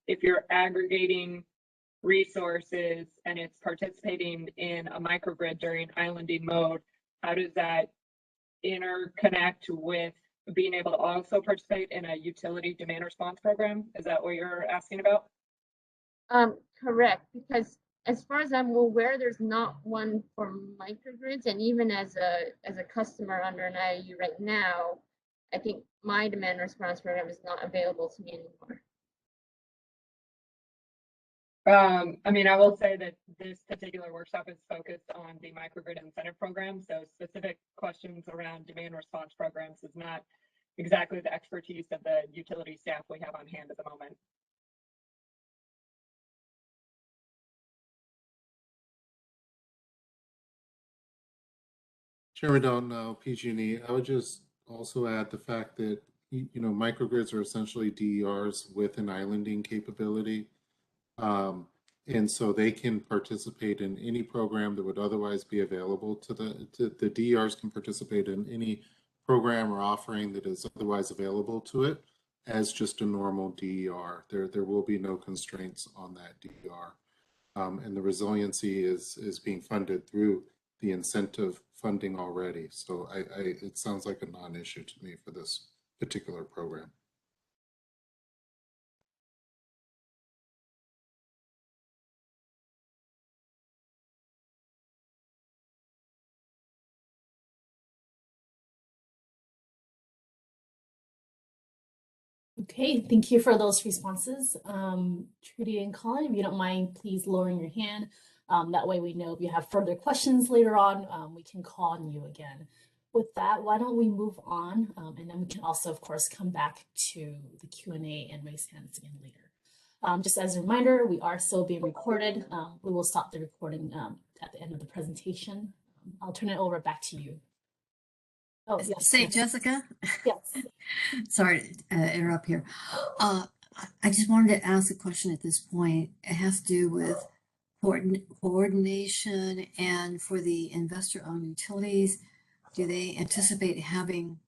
if you're aggregating resources and it's participating in a microgrid during islanding mode, how does that interconnect with being able to also participate in a utility demand response program? Is that what you're asking about? Correct, because as far as I'm aware, there's not one for microgrids, and even as a customer under an IOU right now, I think my demand response program is not available to me anymore. I mean, I will say that this particular workshop is focused on the microgrid incentive program. So specific questions around demand response programs is not exactly the expertise of the utility staff we have on hand at the moment. Chairman Don, PG&E, I would just also add the fact that, you know, microgrids are essentially DERs with an islanding capability. And so they can participate in any program that would otherwise be available to the DERs can participate in any program or offering that is otherwise available to it as just a normal DER. There will be no constraints on that DER. And the resiliency is being funded through the incentive funding already. So it sounds like a non-issue to me for this particular program. Okay, thank you for those responses. Trudy and Colin, if you don't mind, please lowering your hand. That way we know if you have further questions later on, we can call on you again. With that, why don't we move on? And then we can also, of course, come back to the Q&A and raise hands again later. Just as a reminder, we are still being recorded. We will stop the recording at the end of the presentation. I'll turn it over back to you. Oh, yes. Say, Jessica? Yes. Sorry to interrupt here. I just wanted to ask a question at this point. It has to do with coordination and for the investor-owned utilities. Do they anticipate having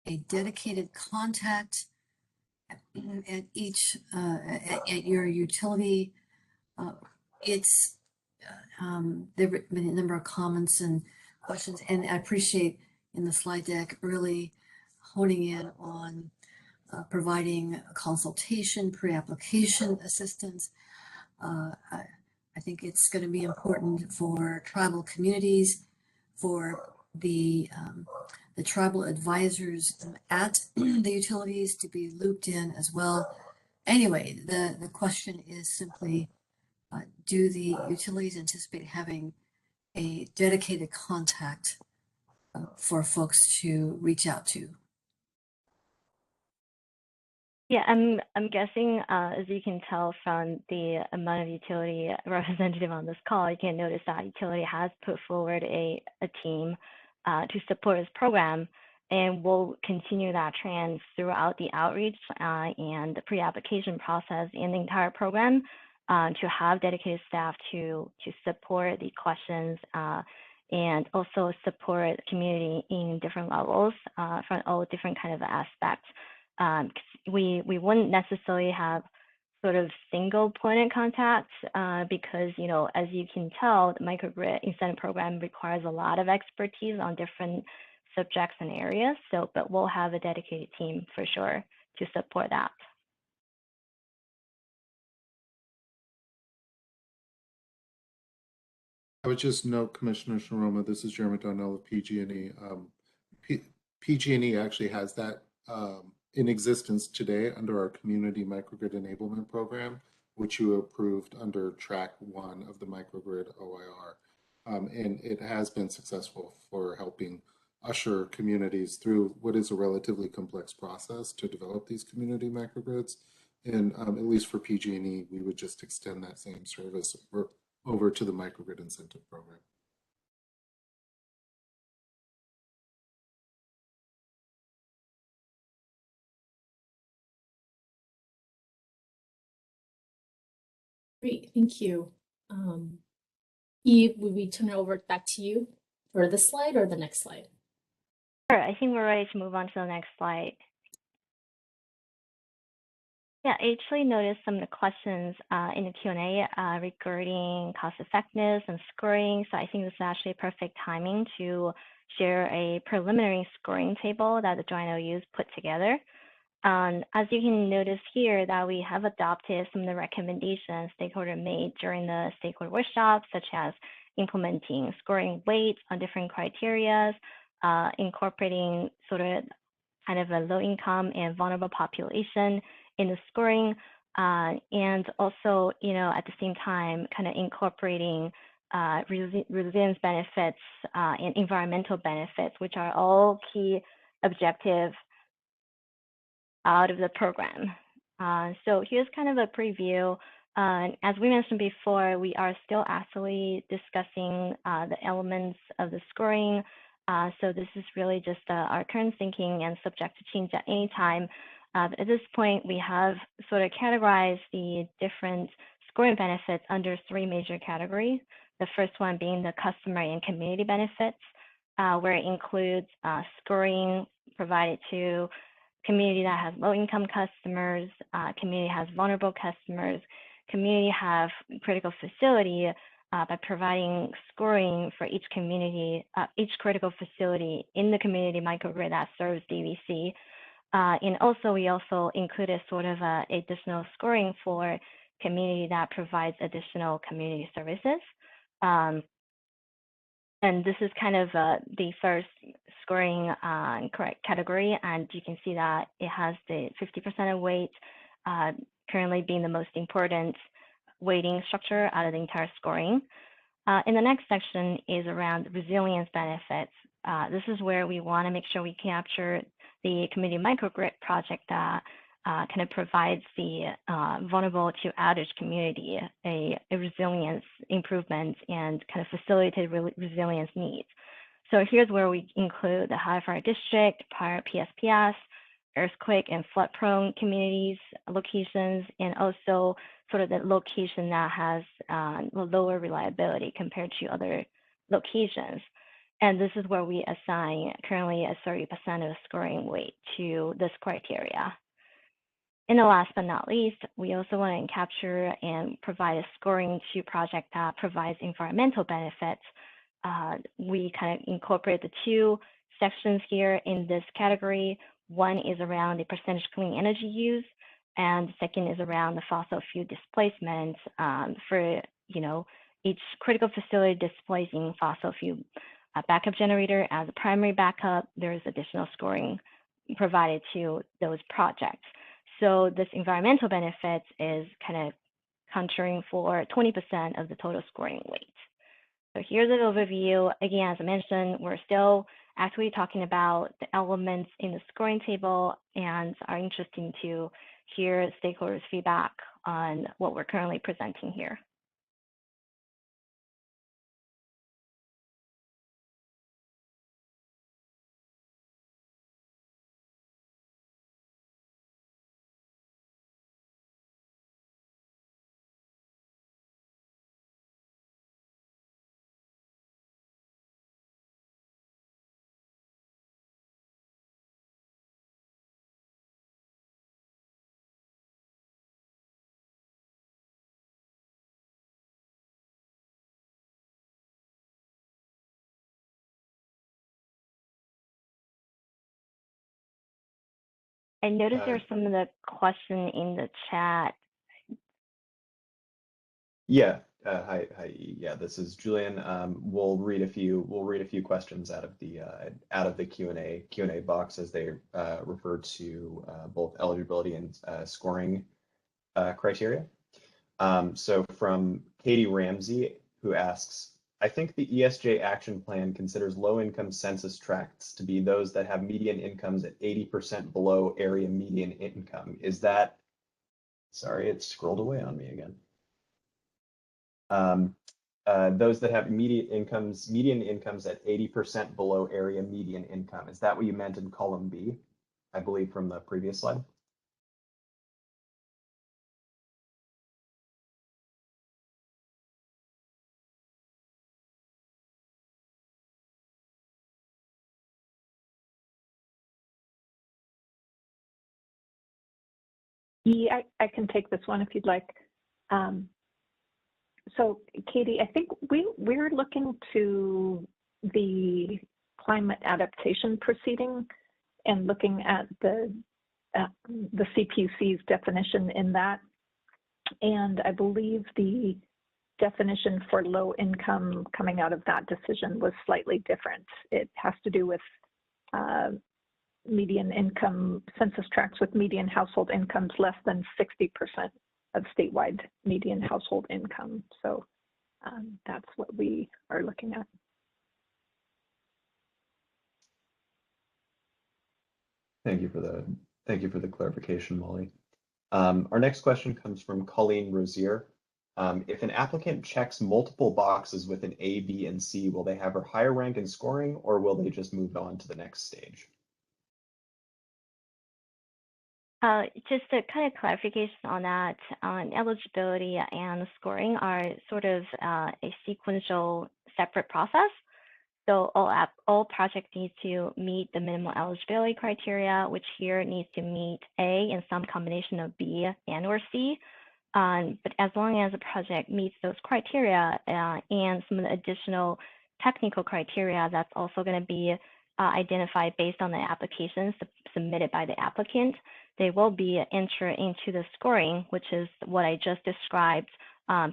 a dedicated contact at each at your utility? It's there have been a number of comments and questions, and I appreciate in the slide deck really honing in on providing consultation, pre-application assistance. I think it's going to be important for tribal communities, for the tribal advisors at the utilities to be looped in as well. Anyway, the question is simply, do the utilities anticipate having a dedicated contact for folks to reach out to? Yeah, I'm guessing, as you can tell from the amount of utility representative on this call, you can notice that utility has put forward a team to support this program, and we'll continue that trend throughout the outreach and the pre-application process in the entire program to have dedicated staff to support the questions and also support the community in different levels from all different kind of aspects. We wouldn't necessarily have sort of single point of contact because, you know, as you can tell, the microgrid incentive program requires a lot of expertise on different subjects and areas. So, but we'll have a dedicated team for sure to support that. I would just note, Commissioner Sharoma, this is Jeremy Donnell of PG&E. PG&E actually has that in existence today under our Community Microgrid Enablement Program, which you approved under Track 1 of the Microgrid OIR. And it has been successful for helping usher communities through what is a relatively complex process to develop these community microgrids. And at least for PG&E, we would just extend that same service over to the Microgrid Incentive Program. Great, thank you. Eve, would we turn it over back to you for this slide or the next slide? Sure, I think we're ready to move on to the next slide. Yeah, I actually noticed some of the questions in the Q&A regarding cost effectiveness and scoring. So I think this is actually perfect timing to share a preliminary scoring table that the Joint OUs put together. As you can notice here, that we have adopted some of the recommendations stakeholder made during the stakeholder workshop, such as implementing scoring weights on different criteria, incorporating sort of kind of a low income and vulnerable population in the scoring, and also, you know, at the same time, kind of incorporating resilience benefits and environmental benefits, which are all key objectives out of the program. So here's kind of a preview. As we mentioned before, we are still actively discussing the elements of the scoring. So this is really just our current thinking and subject to change at any time. At this point, we have sort of categorized the different scoring benefits under 3 major categories. The first one being the customary and community benefits, where it includes scoring provided to community that has low-income customers, community has vulnerable customers, community have critical facility by providing scoring for each community, each critical facility in the community microgrid that serves DVC. And also, we also included sort of additional scoring for community that provides additional community services. And this is kind of the first scoring correct category, and you can see that it has the 50% of weight currently being the most important weighting structure out of the entire scoring. In the next section is around resilience benefits. This is where we want to make sure we capture the community microgrid project that kind of provides the vulnerable to outage community a resilience improvement and kind of facilitated resilience needs. So here's where we include the high fire district, prior PSPS, earthquake and flood prone communities, locations, and also sort of the location that has lower reliability compared to other locations. And this is where we assign currently a 30% of scoring weight to this criteria. And the last but not least, we also want to capture and provide a scoring to project that provides environmental benefits. We kind of incorporate the two sections here in this category. One is around the percentage clean energy use, and the second is around the fossil fuel displacement for each critical facility displacing fossil fuel backup generator as a primary backup. There's additional scoring provided to those projects. So this environmental benefits is kind of counting for 20% of the total scoring weight. So here's an overview. Again, as I mentioned, we're still actually talking about the elements in the scoring table and are interested to hear stakeholders' feedback on what we're currently presenting here. I noticed there's some of the question in the chat. Yeah. Hi. Yeah, this is Julian. We'll read a few questions out of the Q&A box as they refer to both eligibility and scoring criteria. So from Katie Ramsey, who asks, I think the ESJ action plan considers low-income census tracts to be those that have median incomes at 80% below area median income. Is that, sorry, it scrolled away on me again. Those that have median incomes at 80% below area median income. Is that what you meant in column B, I believe, from the previous slide? Yeah, I can take this one if you'd like. So Katie, I think we're looking to the climate adaptation proceeding and looking at the CPUC's definition in that. And I believe the definition for low income coming out of that decision was slightly different. It has to do with median income census tracts with median household incomes less than 60% of statewide median household income. So that's what we are looking at. Thank you for the clarification, Molly. Our next question comes from Colleen Rosier. If an applicant checks multiple boxes with an A, B, and C, will they have a higher rank in scoring, or will they just move on to the next stage? Just a kind of clarification on that, eligibility and scoring are sort of a sequential separate process. So all projects need to meet the minimum eligibility criteria, which here needs to meet A and some combination of B and or C. But as long as a project meets those criteria and some of the additional technical criteria, that's also going to be identified based on the applications submitted by the applicant, they will be entered into the scoring, which is what I just described.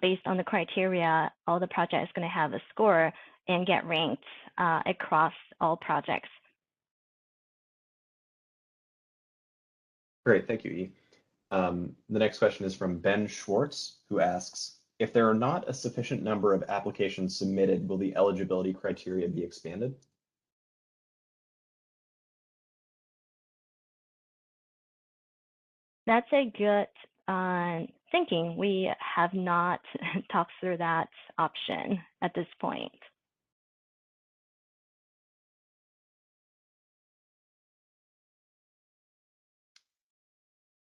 Based on the criteria, all the project is going to have a score and get ranked across all projects. Great, thank you, E. The next question is from Ben Schwartz, who asks, if there are not a sufficient number of applications submitted, will the eligibility criteria be expanded? That's a good thinking. We have not talked through that option at this point.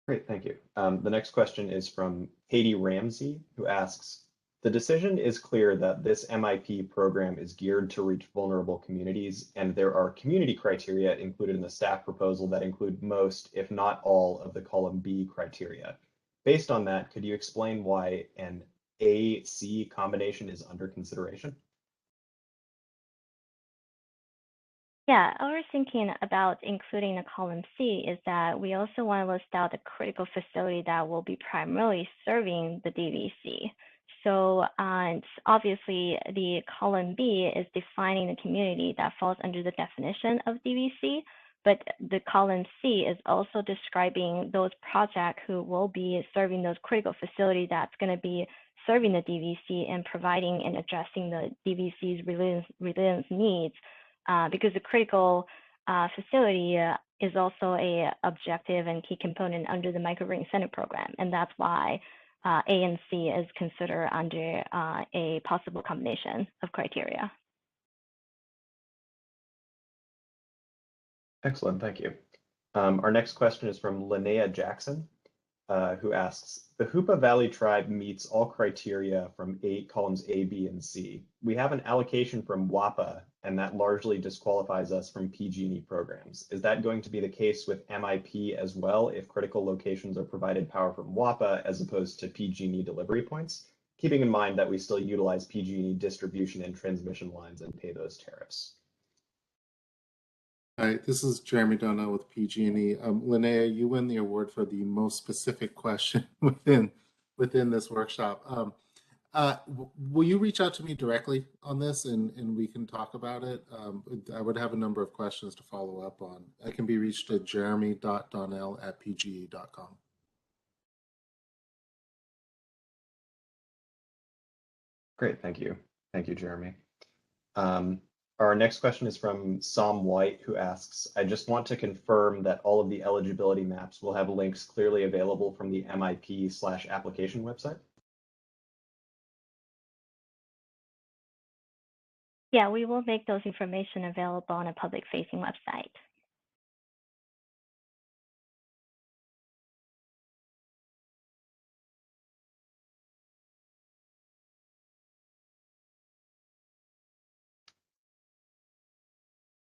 Great, thank you. The next question is from Katie Ramsey, who asks, The decision is clear that this MIP program is geared to reach vulnerable communities, and there are community criteria included in the staff proposal that include most, if not all, of the column B criteria. Based on that, could you explain why an A-C combination is under consideration? Yeah, our thinking about including the column C is that we also want to list out the critical facility that will be primarily serving the DVC. So obviously the column B is defining the community that falls under the definition of DVC, but the column C is also describing those projects who will be serving those critical facility that's going to be serving the DVC and providing and addressing the DVC's resilience needs. Because the critical facility is also a objective and key component under the Microgrid Incentive Program, and that's why A and C is considered under a possible combination of criteria. Excellent, thank you. Our next question is from Linnea Jackson, who asks, the Hoopa Valley Tribe meets all criteria from columns A, B, and C. We have an allocation from WAPA, and that largely disqualifies us from PG&E programs. Is that going to be the case with MIP as well if critical locations are provided power from WAPA as opposed to PG&E delivery points? Keeping in mind that we still utilize PG&E distribution and transmission lines and pay those tariffs. Hi, this is Jeremy Donnell with PG&E. Linnea, you win the award for the most specific question within this workshop. Will you reach out to me directly on this and we can talk about it? I would have a number of questions to follow up on. I can be reached at jeremy.donnell@pge.com. Great, thank you. Thank you, Jeremy. Our next question is from Sam White, who asks, I just want to confirm that all of the eligibility maps will have links clearly available from the MIP/application website. Yeah, we will make those information available on a public-facing website.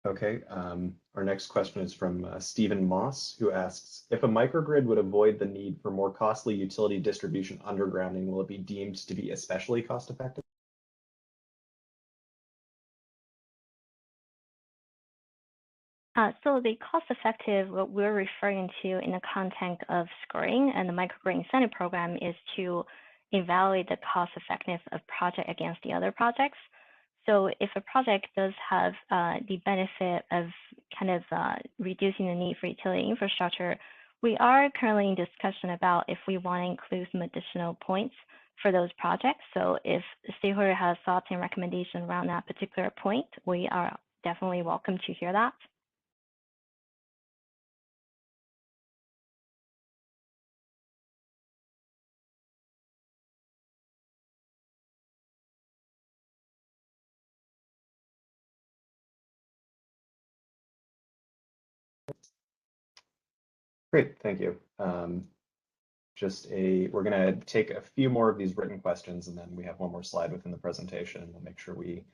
Okay, our next question is from Stephen Moss, who asks, if a microgrid would avoid the need for more costly utility distribution undergrounding, will it be deemed to be especially cost effective? So the cost effective, what we're referring to in the context of scoring and the Microgrid Incentive Program is to evaluate the cost effectiveness of project against the other projects. So if a project does have the benefit of kind of reducing the need for utility infrastructure, we are currently in discussion about if we want to include some additional points for those projects. So if the stakeholder has thoughts and recommendations around that particular point, we are definitely welcome to hear that. Great, thank you. We're going to take a few more of these written questions, and then we have one more slide within the presentation, and we'll make sure we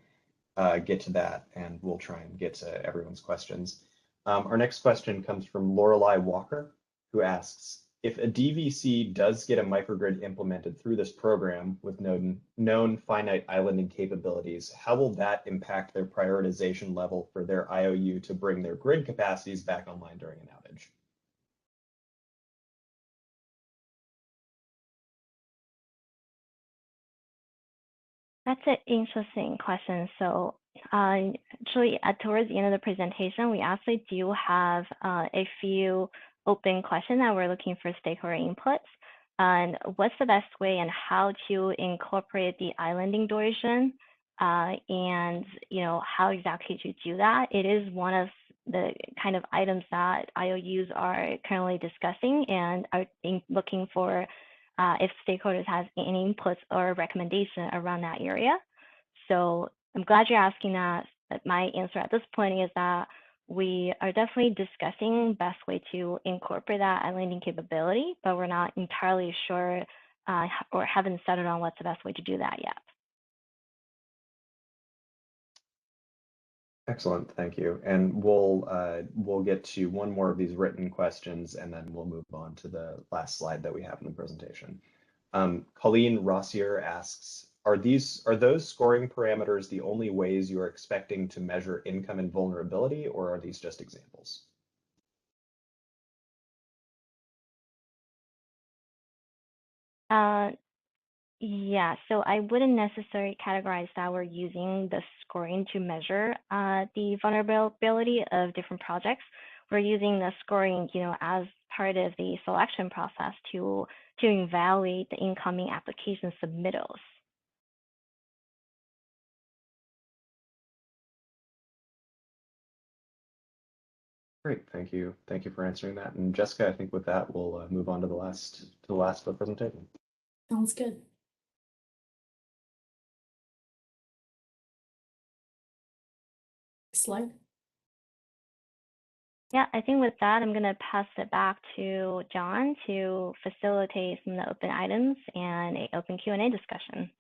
get to that, and we'll try and get to everyone's questions. Our next question comes from Lorelei Walker, who asks, if a DVC does get a microgrid implemented through this program with known finite islanding capabilities, how will that impact their prioritization level for their IOU to bring their grid capacities back online during an outage? That's an interesting question. So actually, towards the end of the presentation, we actually do have a few open questions that we're looking for stakeholder inputs. And what's the best way and how to incorporate the islanding duration, and how exactly to do that? It is one of the kind of items that IOUs are currently discussing and are looking for if stakeholders have any inputs or recommendation around that area. So I'm glad you're asking that, but my answer at this point is that we are definitely discussing best way to incorporate that islanding capability, but we're not entirely sure or haven't settled on what's the best way to do that yet. Excellent, thank you. And we'll get to one more of these written questions, and then we'll move on to the last slide that we have in the presentation. Colleen Rossier asks, are those scoring parameters the only ways you are expecting to measure income and vulnerability, or are these just examples? Yeah, so I wouldn't necessarily categorize that we're using the scoring to measure the vulnerability of different projects. We're using the scoring, as part of the selection process to evaluate the incoming application submittals. Great, thank you. Thank you for answering that. And Jessica, I think with that, we'll move on to the last of the presentation. Sounds good. Slide. Yeah, I think with that, I'm going to pass it back to John to facilitate some of the open items and an open Q&A discussion.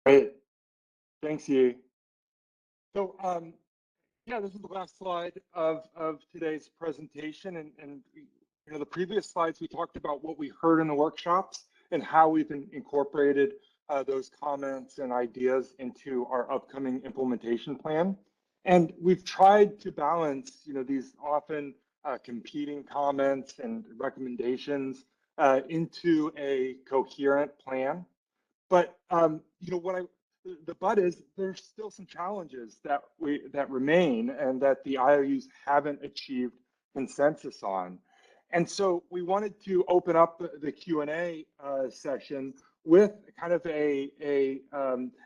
Great. Thanks, Yi. So, yeah, this is the last slide of today's presentation. And the previous slides, we talked about what we heard in the workshops and how we've incorporated those comments and ideas into our upcoming implementation plan. And we've tried to balance, these often competing comments and recommendations into a coherent plan. But the but is there's still some challenges that remain and that the IOUs haven't achieved consensus on. And so we wanted to open up the Q&A session with kind of a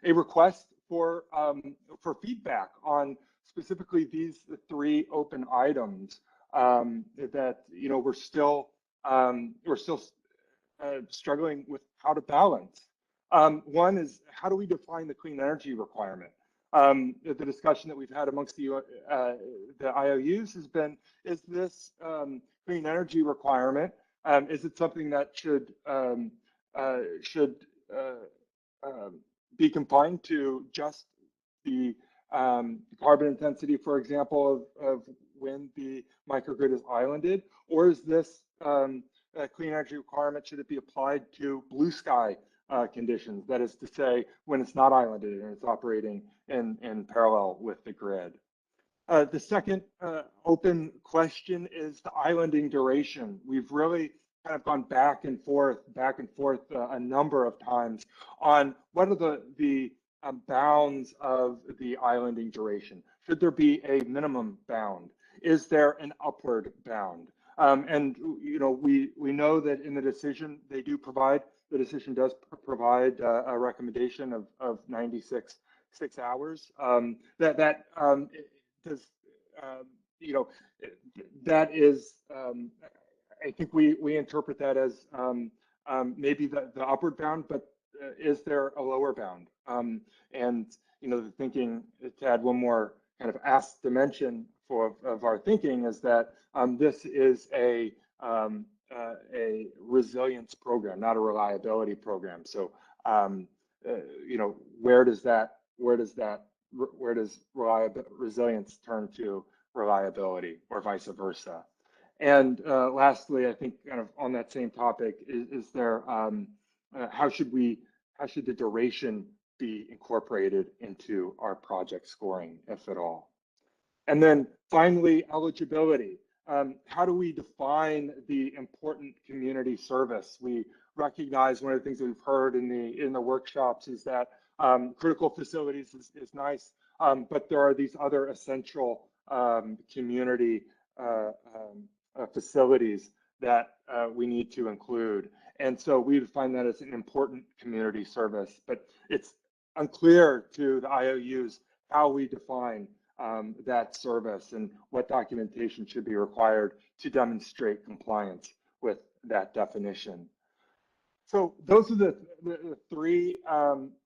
request for feedback on specifically these three open items that we're still struggling with how to balance. One is, how do we define the clean energy requirement? The discussion that we've had amongst the IOUs has been, is this clean energy requirement, is it something that should be confined to just the carbon intensity, for example, of when the microgrid is islanded, or is this clean energy requirement, should it be applied to blue sky conditions? That is to say, when it's not islanded and it's operating in parallel with the grid. The second open question is the islanding duration. We've really kind of gone back and forth a number of times on what are the bounds of the islanding duration. Should there be a minimum bound? Is there an upward bound? And we know that in the decision the decision does provide a recommendation of 96 hours. That is, I think we interpret that as maybe the upward bound, but is there a lower bound? And the thinking, to add one more kind of ask dimension of our thinking, is that this is a resilience program, not a reliability program. So where does resilience turn to reliability, or vice versa? And lastly, I think kind of on that same topic, is there how should the duration be incorporated into our project scoring, if at all? And then finally, eligibility. How do we define the important community service? We recognize one of the things that we've heard in the workshops is that critical facilities is nice, but there are these other essential community facilities that we need to include. And so we define that as an important community service, but it's unclear to the IOUs how we define that service and what documentation should be required to demonstrate compliance with that definition. So those are the three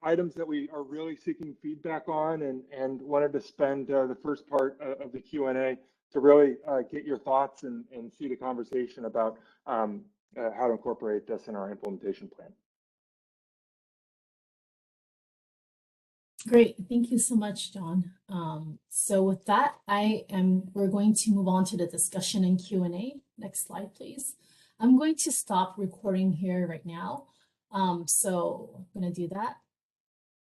items that we are really seeking feedback on, and wanted to spend the first part of the Q&A to really get your thoughts and see the conversation about how to incorporate this in our implementation plan. Great, thank you so much, John. So with that, we're going to move on to the discussion and Q&A. Next slide, please. I'm going to stop recording here right now. So I'm going to do that.